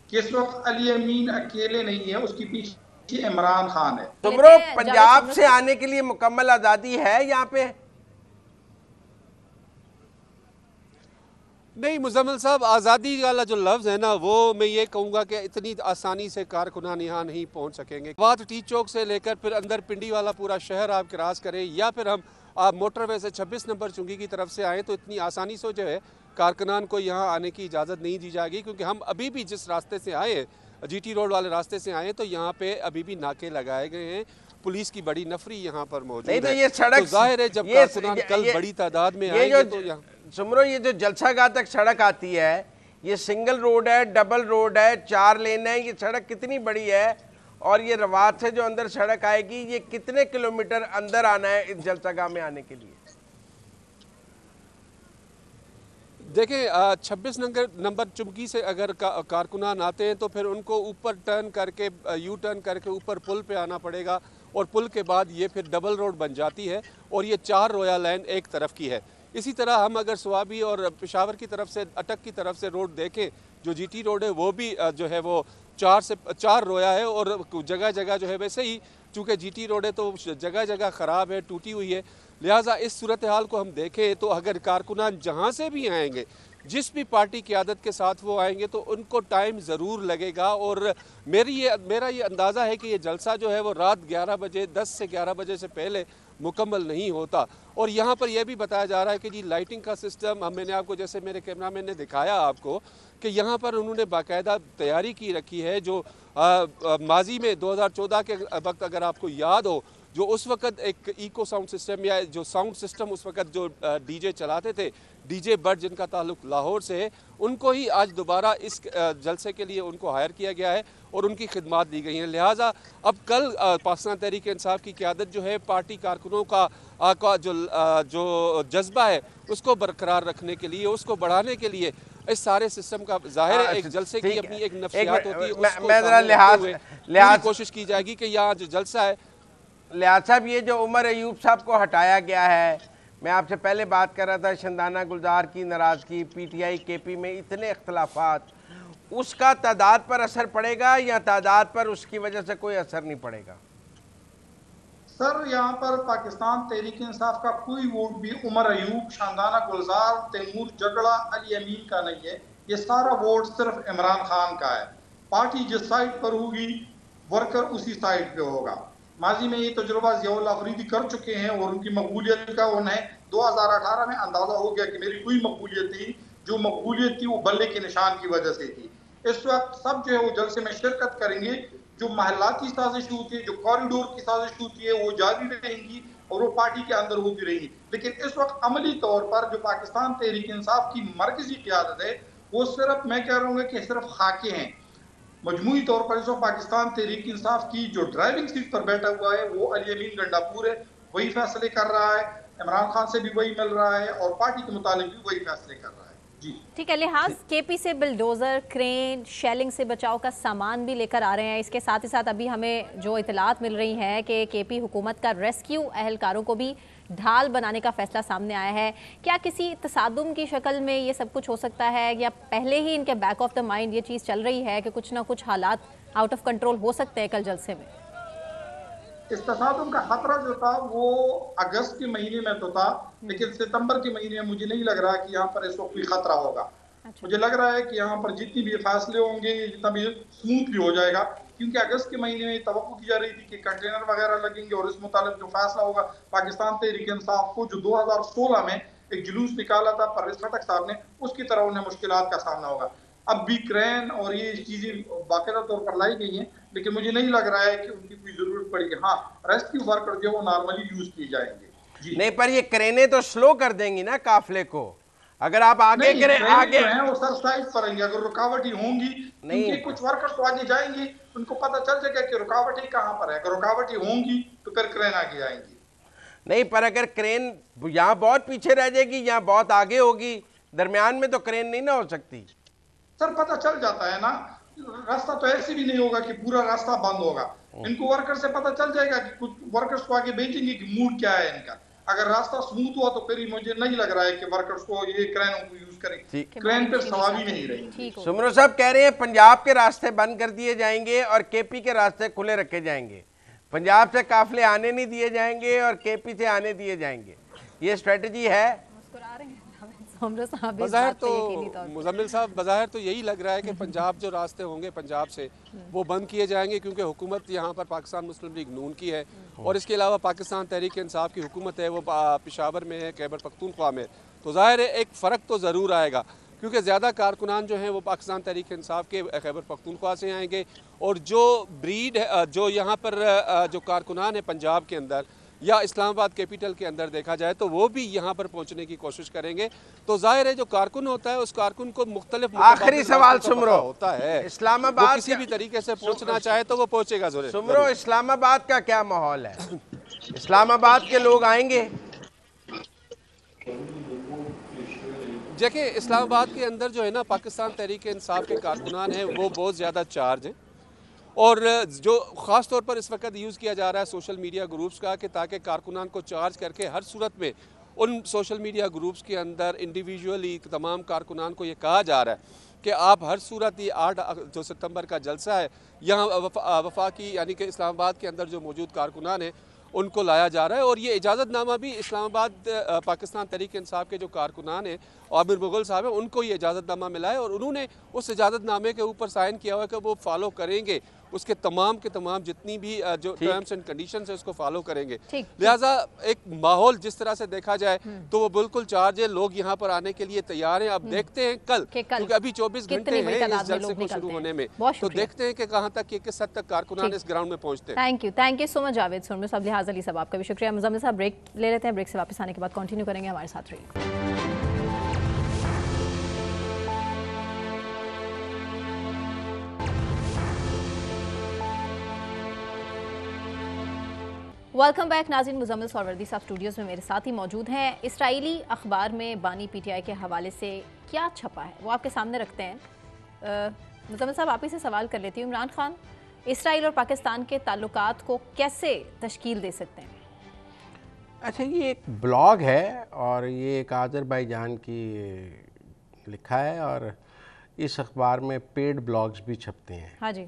कि इस वक्त अली अमीन अकेले नहीं है, उसके पीछे इमरान खान है। सुमरो, पंजाब से आने के लिए मुकम्मल आज़ादी है यहाँ पे? नहीं मुज़म्मिल साहब, आज़ादी वाला जो लफ्ज़ है ना, वो मैं ये कहूँगा कि इतनी आसानी से कारकुनान यहाँ नहीं पहुँच सकेंगे। बात टी चौक से लेकर फिर अंदर पिंडी वाला पूरा शहर आप क्रॉस करें, या फिर हम आप मोटरवे से 26 नंबर चुंगी की तरफ से आएँ, तो इतनी आसानी से जो है कारकुनान को यहाँ आने की इजाज़त नहीं दी जाएगी। क्योंकि हम अभी भी जिस रास्ते से आए, GT रोड वाले रास्ते से आए, तो यहाँ पे अभी भी नाके लगाए गए हैं, पुलिस की बड़ी नफरी यहाँ पर मौजूद है। तो ये सड़क तो जाहिर है जब कारकुनान कल बड़ी तादाद में आएंगे तो यहाँ सुमरो, ये जो जलसा गाह तक सड़क आती है, ये सिंगल रोड है, डबल रोड है, 4 लेन है, ये सड़क कितनी बड़ी है? और ये रवात से जो अंदर सड़क आएगी, ये कितने किलोमीटर अंदर आना है इस जलसा गाह में आने के लिए? देखें, 26 नंबर चुमकी से अगर कारकुनान आते हैं तो फिर उनको ऊपर टर्न करके यू टर्न करके ऊपर पुल पे आना पड़ेगा, और पुल के बाद ये फिर डबल रोड बन जाती है, और ये 4 रोया लाइन एक तरफ की है। इसी तरह हम अगर स्वाबी और पेशावर की तरफ से, अटक की तरफ से रोड देखें जो GT रोड है वो भी जो है वो 4 रोया है, और जगह जगह जो है वैसे ही चूँकि GT रोड है तो जगह जगह ख़राब है, टूटी हुई है। लिहाजा इस सूरत हाल को हम देखें तो अगर कारकुनान जहाँ से भी आएंगे, जिस भी पार्टी की आदत के साथ वो आएंगे, तो उनको टाइम ज़रूर लगेगा। और मेरा ये अंदाज़ा है कि ये जलसा जो है वो रात 11 बजे 10 से 11 बजे से पहले मुकम्मल नहीं होता। और यहाँ पर यह भी बताया जा रहा है कि जी लाइटिंग का सिस्टम, मैंने आपको जैसे मेरे कैमरामैन ने दिखाया आपको कि यहाँ पर उन्होंने बाकायदा तैयारी की रखी है। जो माजी में 2014 के वक्त अगर आपको याद हो, जो उस वक्त एक इको साउंड सिस्टम या जो साउंड सिस्टम उस वक्त जो DJ चलाते थे, DJ बट जिनका ताल्लुक लाहौर से है, उनको ही आज दोबारा इस जलसे के लिए उनको हायर किया गया है और उनकी खिदमात दी गई हैं। लिहाजा अब कल पाकिस्तान तहरीक इंसाफ की क़यादत जो है पार्टी कारकुनों का जो जज्बा है उसको बरकरार रखने के लिए, उसको बढ़ाने के लिए इस सारे सिस्टम का ज़ाहिर है एक जलसे की अपनी एक नफ्सियात होती है, उसको कोशिश की जाएगी कि यहाँ जो जलसा है। लिहाज साहब, ये जो उमर अयूब साहब को हटाया गया है, मैं आपसे पहले बात कर रहा था शंदाना गुलजार की नाराज़गी, PTI KP में इतने इख्तलाफात, उसका तादाद पर असर पड़ेगा या तादाद पर उसकी वजह से कोई असर नहीं पड़ेगा? सर, यहाँ पर पाकिस्तान तहरीक इंसाफ का कोई वोट भी उमर अयूब, शानदाना गुलजार, तैमूर जगड़ा, अली अमीन का नहीं है। ये सारा वोट सिर्फ इमरान खान का है। पार्टी जिस साइड पर होगी वर्कर उसी साइड पे होगा। माजी में ये तजुर्बा ज़ियाउल अफरीदी कर चुके हैं और उनकी मकबूलियत का उन्हें 2018 में अंदाजा हो गया कि मेरी कोई मकबूलियत थी, जो मकबूलियत थी वो बल्ले के निशान की वजह से थी। इस वक्त सब जो है वो जलसे में शिरकत करेंगे। जो महलाती साजिश होती है, जो कॉरिडोर की साजिश होती है, वो जारी रहेंगी और वो पार्टी के अंदर होती रहेंगी। लेकिन इस वक्त अमली तौर पर जो पाकिस्तान तहरीक इंसाफ की मरकजी क़यादत है वो सिर्फ, मैं कह रहा हूँ कि सिर्फ खाके हैं। मजमूई तौर पर इस वक्त पाकिस्तान तहरीक इंसाफ की जो ड्राइविंग सीट पर बैठा हुआ है वो अली अमीन गंडापुर है, वही फैसले कर रहा है, इमरान खान से भी वही मिल रहा है और पार्टी के मुतालिक भी वही फैसले कर रहा है। जी ठीक है। लिहाज KP से बिल्डोजर, क्रेन, शेलिंग से बचाव का सामान भी लेकर आ रहे हैं। इसके साथ ही साथ अभी हमें जो इतलात मिल रही हैं कि KP हुकूमत का रेस्क्यू एहलकारों को भी ढाल बनाने का फैसला सामने आया है। क्या किसी तसादुम की शक्ल में ये सब कुछ हो सकता है या पहले ही इनके बैक ऑफ द माइंड ये चीज़ चल रही है कि कुछ ना कुछ हालात आउट ऑफ कंट्रोल हो सकते हैं कल जलसे में? इस तसादुम का खतरा जो था वो अगस्त के महीने में तो था, लेकिन सितंबर के महीने में मुझे नहीं लग रहा कि यहाँ पर इस वक्त कोई खतरा होगा। मुझे लग रहा है कि यहाँ पर जितनी भी फैसले होंगे जितना भी स्मूथली हो जाएगा, क्योंकि अगस्त के महीने में तवक्को की जा रही थी कि कंटेनर वगैरह लगेंगे और इस मुताबिक जो फैसला होगा। पाकिस्तान तहरीक इंसाफ को जो 2016 में एक जुलूस निकाला था परवेज खटक साहब ने, उसकी तरह उन्हें मुश्किलात का सामना होगा। अब भी क्रेन और ये चीजें बाकायदा तौर पर लाई गई हैं, लेकिन मुझे नहीं लग रहा है कि उनकी कोई जरूरत पड़ेगी। हाँ, रेस्क्यू वर्कर जो वो नॉर्मली यूज किए जाएंगे। जी नहीं, पर ये क्रेनें तो स्लो कर देंगी ना काफिले को। अगर आप आगे करें, आगे हैं वो सर साइड पर रहेंगे। अगर रुकावट ही होंगी, क्योंकि कुछ वर्कर तो आगे जाएंगे, उनको पता चल जाएगा कि रुकावट ही कहाँ पर है। अगर रुकावट ही होंगी तो फिर क्रेन आगे जाएंगी। नहीं, पर अगर क्रेन यहाँ बहुत पीछे रह जाएगी, यहाँ बहुत आगे होगी, दरमियान में तो क्रेन नहीं ना हो सकती। सर पता चल जाता है ना, रास्ता तो ऐसे भी नहीं होगा कि पूरा रास्ता बंद होगा। इनको वर्कर से पता चल जाएगा कि कुछ वर्कर्स को आगे भेजेंगे कि मूड क्या है इनका। अगर रास्ता स्मूथ हुआ तो फिर मुझे नहीं लग रहा है कि वर्कर्स को ये क्रेनों को यूज करें। क्रेन पे सवाल ही नहीं रहेगी। सुमरो साहब कह रहे हैं पंजाब के रास्ते बंद कर दिए जाएंगे और KP के रास्ते खुले रखे जाएंगे। पंजाब से काफिले आने नहीं दिए जाएंगे और KP से आने दिए जाएंगे। ये स्ट्रेटजी है। बज़ाहिर तो मुज़म्मिल साहब, बज़ाहिर तो यही लग रहा है कि पंजाब जो रास्ते होंगे पंजाब से वो बंद किए जाएंगे, क्योंकि हुकूमत यहाँ पर पाकिस्तान मुस्लिम लीग नून की है और इसके अलावा पाकिस्तान तहरीक इंसाफ की हुकूमत है, वो पेशावर में है, खैबर पख्तूनख्वा में। तो ज़ाहिर है एक फ़र्क तो ज़रूर आएगा, क्योंकि ज़्यादा कारकुनान जो हैं वो पाकिस्तान तहरीक इंसाफ के खैबर पख्तूनख्वा से आएंगे और जो ब्रीड है, जो यहाँ पर जो कारकुनान है पंजाब के अंदर या इस्लामाबाद कैपिटल के अंदर देखा जाए तो वो भी यहाँ पर पहुँचने की कोशिश करेंगे। तो जाहिर है जो कारकुन होता है उस कारकुन को मुख्तलिफ आखिरी सवाल सुमरो होता है, इस्लामाबाद किसी भी तरीके से पहुँचना चाहे तो वो पहुँचेगा। सुमरो, इस्लामाबाद का क्या माहौल है? इस्लामाबाद के लोग आएंगे? देखिए, इस्लामाबाद के अंदर जो है ना पाकिस्तान तहरीक इंसाफ के कारकुनान हैं वो बहुत ज़्यादा चार्ज हैं और जो ख़ास तौर पर इस वक्त यूज़ किया जा रहा है सोशल मीडिया ग्रुप्स का कि ताकि कारकुनान को चार्ज करके हर सूरत में उन सोशल मीडिया ग्रुप्स के अंदर इंडिविजुअली तमाम कारकुनान को ये कहा जा रहा है कि आप हर सूरत ये 8 जो सितंबर का जलसा है यहाँ वफाकी यानी कि इस्लामाबाद के अंदर जो मौजूद कारकुनान हैं उनको लाया जा रहा है। और ये इजाज़तनामा भी इस्लामाबाद पाकिस्तान तहरीक इंसाफ के जो कारकुनान हैं आमिर मुगल साहब हैं उनको ये इजाज़तनामा मिला है और उन्होंने उस इजाज़तनामे के ऊपर साइन किया हुआ है कि वो फॉलो करेंगे उसके तमाम के तमाम जितनी भी जो टर्म्स एंड कंडीशंस है उसको फॉलो करेंगे। लिहाजा एक माहौल जिस तरह से देखा जाए तो वो बिल्कुल चार्ज है, लोग यहाँ पर आने के लिए तैयार हैं। अब देखते हैं कल क्योंकि अभी 24 घंटे हैं इस जलसे को शुरू होने में, तो देखते हैं कि कहाँ तक किस हद तक कारकुनान इस ग्राउंड में पहुँचते हैं। Thank you so much Javed Surmu sahab, लिहाज अली साहब आपका भी शुक्रिया। मुज़म्मिल साहब ब्रेक ले लेते हैं, ब्रेक से वापस आने के बाद कंटिन्यू करेंगे, हमारे साथ रहिए। वेलकम बैक नाज़रीन, मुज़म्मिल सौरवर्दी साहब स्टूडियोज़ में मेरे साथ ही मौजूद हैं। इसराइली अखबार में बानी पीटीआई के हवाले से क्या छपा है वो आपके सामने रखते हैं। मुज़म्मिल साहब आप ही से सवाल कर लेती हूँ, इमरान खान इसराइल और पाकिस्तान के ताल्लुकात को कैसे तश्कील दे सकते हैं? अच्छा, ये एक ब्लॉग है और ये एक आज़रबाईजान की लिखा है और इस अखबार में पेड ब्लॉग्स भी छपते हैं। हाँ जी,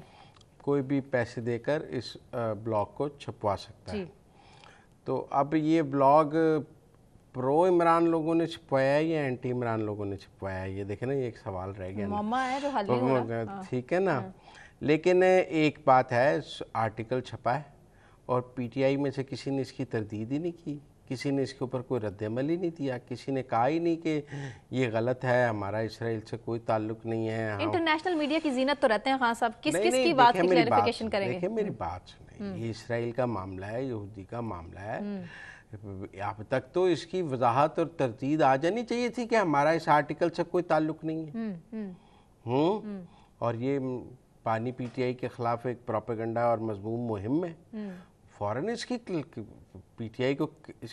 कोई भी पैसे देकर इस ब्लॉग को छपवा सकता है। तो अब ये ब्लॉग प्रो इमरान लोगों ने छपवाया है या एंटी इमरान लोगों ने छपवाया है, ये देखें ना, ये एक सवाल रह गया ना। ठीक है ना, लेकिन एक बात है, आर्टिकल छपा है और पीटीआई में से किसी ने इसकी तरदीद ही नहीं की, किसी ने इसके ऊपर कोई रद्दमल ही नहीं दिया, किसी ने कहा ही नहीं कि ये गलत है, हमारा इसराइल से कोई ताल्लुक नहीं है। इंटरनेशनल मीडिया की जीनत तो रहते हैं खान साहब, किस की बात की क्लैरिफिकेशन करेंगे? देखिए मेरी बात सुनिए, ये इसराइल का मामला है, यहूदी का मामला है। अब तक तो इसकी वजाहत और तरदीद आ जानी चाहिए थी कि हमारा इस आर्टिकल से कोई ताल्लुक नहीं है। और ये बानी पीटीआई के खिलाफ एक प्रोपेगेंडा और मजमूम मुहिम है। फौरन इसकी पीटीआई को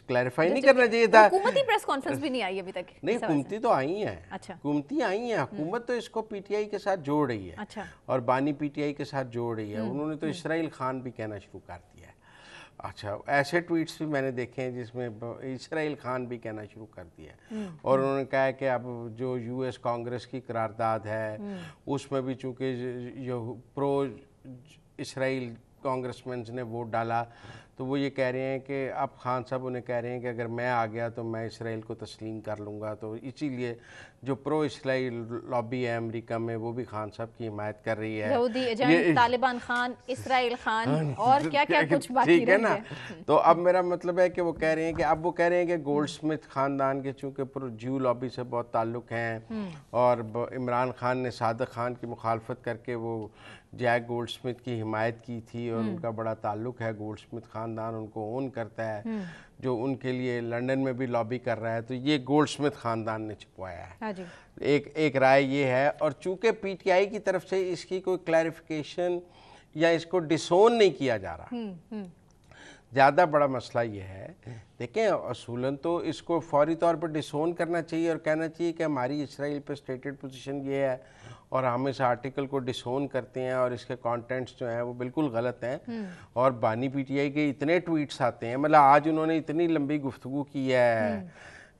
क्लैरिफाई नहीं करना चाहिए था। हुकूमती प्रेस कॉन्फ्रेंस भी नहीं आई अभी तक। नहीं, हुकूमती तो आई हैं। अच्छा, हुकूमती आई हैं, हुकूमत तो इसको पीटीआई के साथ जोड़ रही है। अच्छा, और बानी पीटीआई के साथ जोड़ रही है। उन्होंने तो इसराइल खान भी कहना शुरू कर दिया है। अच्छा, ऐसे ट्वीट्स भी मैंने देखे हैं जिसमें इसराइल खान भी कहना शुरू कर दिया है। और उन्होंने कहा है कि अब जो यूएस कांग्रेस की करारदाद है उसमें भी चूँकि प्रो इसराइल कांग्रेसमैन ने वोट डाला, तो वो ये कह रहे हैं कि अब खान साहब उन्हें कह रहे हैं कि अगर मैं आ गया तो मैं इसराइल को तस्लीम कर लूँगा। तो इसीलिए जो प्रो इसराइल लॉबी है अमेरिका में वो भी खान साहब की हिमायत कर रही है। यहूदी एजेंट, तालिबान खान, इसराइल खान और क्या क्या कुछ बाकी ठीक है ना। तो अब मेरा मतलब है कि वो कह रहे हैं कि अब वो कह रहे हैं कि गोल्डस्मिथ खानदान के चूँकि ज्यू लॉबी से बहुत ताल्लुक़ हैं और इमरान खान ने सादिक खान की मुखालफत करके वो जैक गोल्डस्मिथ की हिमायत की थी और उनका बड़ा ताल्लुक़ है, गोल्डस्मिथ ख़ानदान उनको ओन करता है, जो उनके लिए लंदन में भी लॉबी कर रहा है। तो ये गोल्डस्मिथ ख़ानदान ने छुपवाया है। हाँ जी। एक राय ये है। और चूँकि पीटीआई की तरफ से इसकी कोई क्लैरिफिकेशन या इसको डिसोन नहीं किया जा रहा, ज़्यादा बड़ा मसला ये है। देखें, असूलन तो इसको फौरी तौर पर डिसोन करना चाहिए और कहना चाहिए कि हमारी इसराइल पर स्टेटेड पोजीशन ये है और हम इस आर्टिकल को डिसोन करते हैं और इसके कंटेंट्स जो हैं वो बिल्कुल गलत हैं। और बानी पीटीआई के इतने ट्वीट्स आते हैं, मतलब आज उन्होंने इतनी लंबी गुफ्तगू की है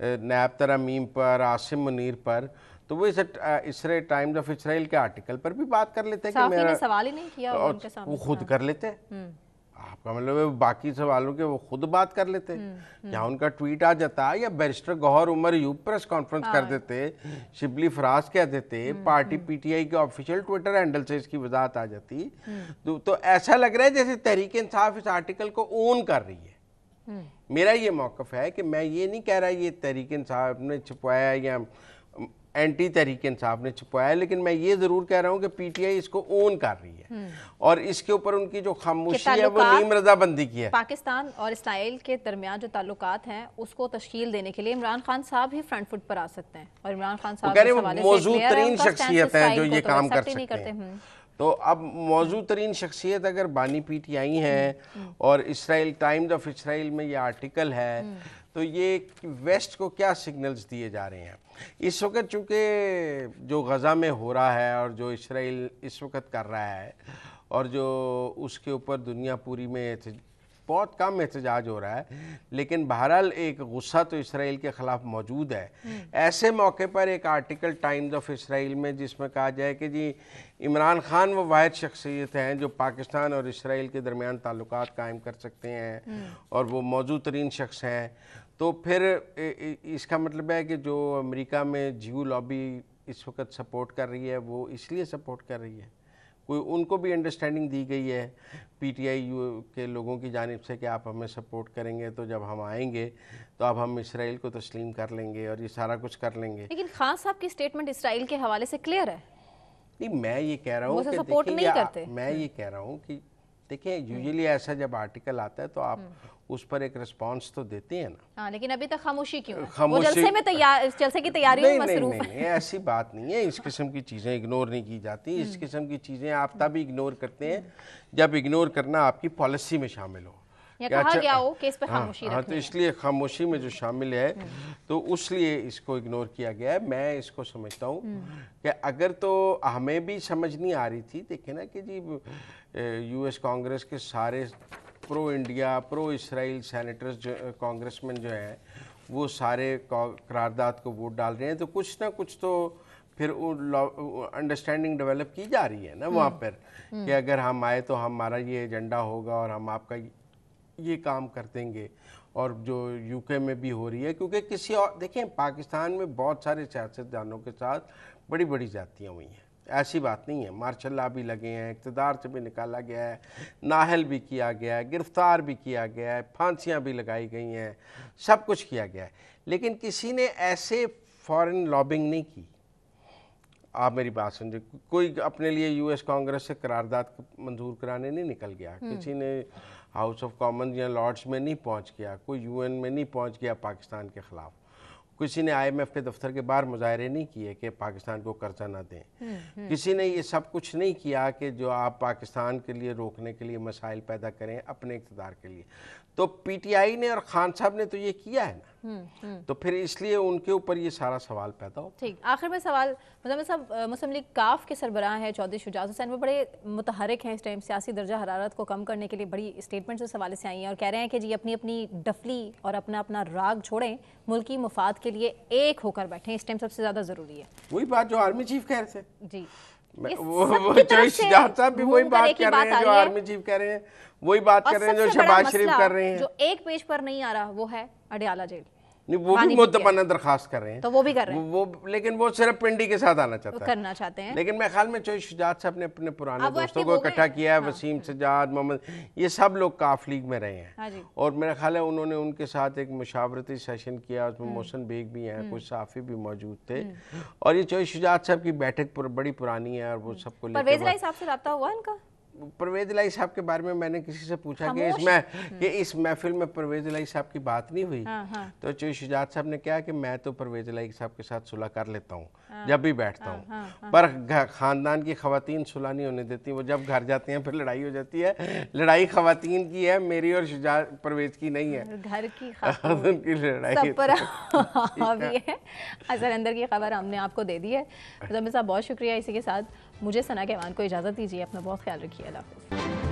नैब तरामीम पर, आसिम मुनीर पर, तो वो इसराइल टाइम्स ऑफ इसराइल के आर्टिकल पर भी बात कर लेते हैं कि मेरा सवाल ही नहीं किया उनके सामने, वो खुद कर लेते हैं। आपका मतलब है बाकी सवालों के वो खुद बात कर लेते, या उनका ट्वीट आ जाता, या barrister Gohar Omar Ayub press conference कर देते, शिबली फराज कह देते, पार्टी पीटीआई के ऑफिशियल ट्विटर हैंडल से इसकी वजाहत आ जाती। तो ऐसा लग रहा है जैसे तहरीक इंसाफ इस आर्टिकल को ओन कर रही है। मेरा ये मौक़िफ़ है कि मैं ये नहीं कह रहा ये तहरीक इंसाफ ने छुपाया या एंटी तहरीक इंसाफ ने छुपाया, लेकिन मैं ये ज़रूर कह रहा हूँ कि पीटीआई इसको ओन कर रही है और इसके ऊपर उनकी जो खामोशी है वो नीम रजाबंदी की है। पाकिस्तान और इसराइल के दरमियान जो ताल्लुकात हैं उसको तश्कील देने के लिए इमरान खान साहब ही फ्रंट फुट पर आ सकते हैं और इमरान खान साहब मौजूद तरीन शख्सियत हैं जो ये काम कर सकते हैं। तो अब मौजूद तरीन शख्सियत अगर बानी पीटीआई हैं और इसराइल टाइम्स ऑफ इसराइल में ये आर्टिकल है, तो ये वेस्ट को क्या सिग्नल्स दिए जा रहे हैं इस वक्त, चूँकि जो गज़ा में हो रहा है और जो इसराइल इस वक्त कर रहा है और जो उसके ऊपर दुनिया पूरी में बहुत कम एहतजाज हो रहा है, लेकिन बहरहाल एक गुस्सा तो इसराइल के ख़िलाफ़ मौजूद है। ऐसे मौके पर एक आर्टिकल टाइम्स ऑफ इसराइल में जिसमें कहा जाए कि जी इमरान खान वो वाहिद शख्सियत हैं जो पाकिस्तान और इसराइल के दरमियान ताल्लुकात कायम कर सकते हैं और वो मौजूद तरीन शख्स हैं, तो फिर इसका मतलब है कि जो अमेरिका में जियो लॉबी इस वक्त सपोर्ट कर रही है वो इसलिए सपोर्ट कर रही है, कोई उनको भी अंडरस्टैंडिंग दी गई है पीटीआई के लोगों की जानिब से कि आप हमें सपोर्ट करेंगे तो जब हम आएंगे तो अब हम इसराइल को तस्लीम कर लेंगे और ये सारा कुछ कर लेंगे। लेकिन खान साहब की स्टेटमेंट इसराइल के हवाले से क्लियर है। नहीं, मैं ये कह रहा हूँ कि सपोर्ट नहीं करते। मैं ये कह रहा हूँ कि देखिए यूजुअली ऐसा जब आर्टिकल आता है तो आप उस पर एक रिस्पांस तो देते हैं ना। हाँ, लेकिन अभी तक खामोशी क्यों है? खामोशी, वो जलसे में जलसे की तैयारी में मसरूफ है। नहीं, ऐसी बात नहीं है। इस किस्म की चीज़ें इग्नोर नहीं की जाती। इस किस्म की चीज़ें आप तब इग्नोर करते हैं जब इग्नोर करना आपकी पॉलिसी में शामिल हो। कहा गया हो कि इस पर खामोशी हाँ, तो इसलिए खामोशी में जो शामिल है तो उसलिए इसको इग्नोर किया गया है। मैं इसको समझता हूँ कि अगर तो हमें भी समझ नहीं आ रही थी, देखे ना कि जी यूएस कांग्रेस के सारे pro India pro Israel senators जो कांग्रेसमैन जो हैं वो सारे करारदाद को वोट डाल रहे हैं, तो कुछ ना कुछ तो फिर अंडरस्टैंडिंग डेवलप की जा रही है ना वहाँ पर कि अगर हम आए तो हमारा ये एजेंडा होगा और हम आपका ये काम कर देंगे। और जो यूके में भी हो रही है, क्योंकि किसी और देखें पाकिस्तान में बहुत सारे सियासतदानों के साथ बड़ी बड़ी जातियाँ हुई हैं, ऐसी बात नहीं है। मार्शल लॉ भी लगे हैं, इक़्तिदार से भी निकाला गया है, नाहल भी किया गया है, गिरफ्तार भी किया गया है, फांसियाँ भी लगाई गई हैं, सब कुछ किया गया है, लेकिन किसी ने ऐसे फॉरेन लॉबिंग नहीं की। आप मेरी बात समझे, कोई अपने लिए यूएस कांग्रेस से करारदाद मंजूर कराने नहीं निकल गया, किसी ने हाउस ऑफ कॉमन्स या लॉर्ड्स में नहीं पहुंच गया, कोई यूएन में नहीं पहुंच गया पाकिस्तान के ख़िलाफ़, किसी ने आईएमएफ के दफ्तर के बाहर मुजाहरे नहीं किए कि पाकिस्तान को कर्जा ना दें, किसी ने ये सब कुछ नहीं किया कि जो आप पाकिस्तान के लिए रोकने के लिए मसाइल पैदा करें अपने इक़्तिदार के लिए। तो पीटीआई ने और खान साहब ने तो ये किया है ना, तो फिर इसलिए उनके ऊपर ये सारा सवाल पैदा हो। ठीक, आखिर में सवाल मुज़म्मिल साहब, मुस्लिम लीग काफ के सरबराह हैं चौधरी शुजात हुसैन, वो बड़े मुतहरिक हैं इस टाइम, सियासी दर्जा हरारत को कम करने के लिए बड़ी स्टेटमेंट्स इस हवाले से आई हैं और कह रहे हैं कि जी अपनी अपनी डफली और अपना अपना राग छोड़ें, मुल्की मुफाद के लिए एक होकर बैठें, इस टाइम सबसे ज़्यादा ज़रूरी है। वही बात जो आर्मी चीफ कह रहे थे जी, वो शुजात साहब भी वही बात कर रहे हैं जो आर्मी चीफ कह रहे हैं, वही बात कर रहे हैं जो शहबाज शरीफ कर रहे हैं। जो एक पेज पर नहीं आ रहा वो है अडयाला जेल, नहीं वो भी मुद्दतमना दरखास्त कर रहे हैं, तो वो भी कर रहे हैं वो, लेकिन वो सिर्फ पिंडी के साथ आना चाहता है, करना चाहते हैं। लेकिन मैं ख्याल में चौधरी शुजात साहब ने अपने पुराने दोस्तों को इकट्ठा किया है, वसीम सजाद, मोहम्मद, ये सब लोग काफ लीग में रहे हैं और मेरा ख्याल है उन्होंने उनके साथ एक मुशावरती सेशन किया, उसमें मोहसिन बेग भी हैं, कुछ सहाफ़ी भी मौजूद थे और ये चौधरी शुजात साहब की बैठक बड़ी पुरानी है और वो सबको लेकर। परवेज़ इलाही साहब से रब्ता हुआ इनका? परवेज़ इलाही साहब के बारे में मैंने किसी से पूछा कि इस महफिल में परवेज़ इलाही साहब की बात नहीं हुई, तो चौधरी शुजात साहब ने कहा कि मैं तो परवेज़ इलाही साहब के साथ सुलह कर लेता हूँ जब भी बैठता हूँ, पर ख़ानदान की ख़वातीन सुलह नहीं होने देती, वो जब घर जाती हैं फिर लड़ाई हो जाती है, लड़ाई ख़वातीन की है, मेरी और शुजात परवेज़ की नहीं है, घर की उनकी लड़ाई सब पर हावी है। असल अंदर की खबर हमने आपको दे दी है। मुज़म्मिल साहब बहुत शुक्रिया। इसी के साथ मुझे सना कहवान को इजाज़त दीजिए, अपना बहुत ख्याल रखिए, अल्लाह हाफ़िज़।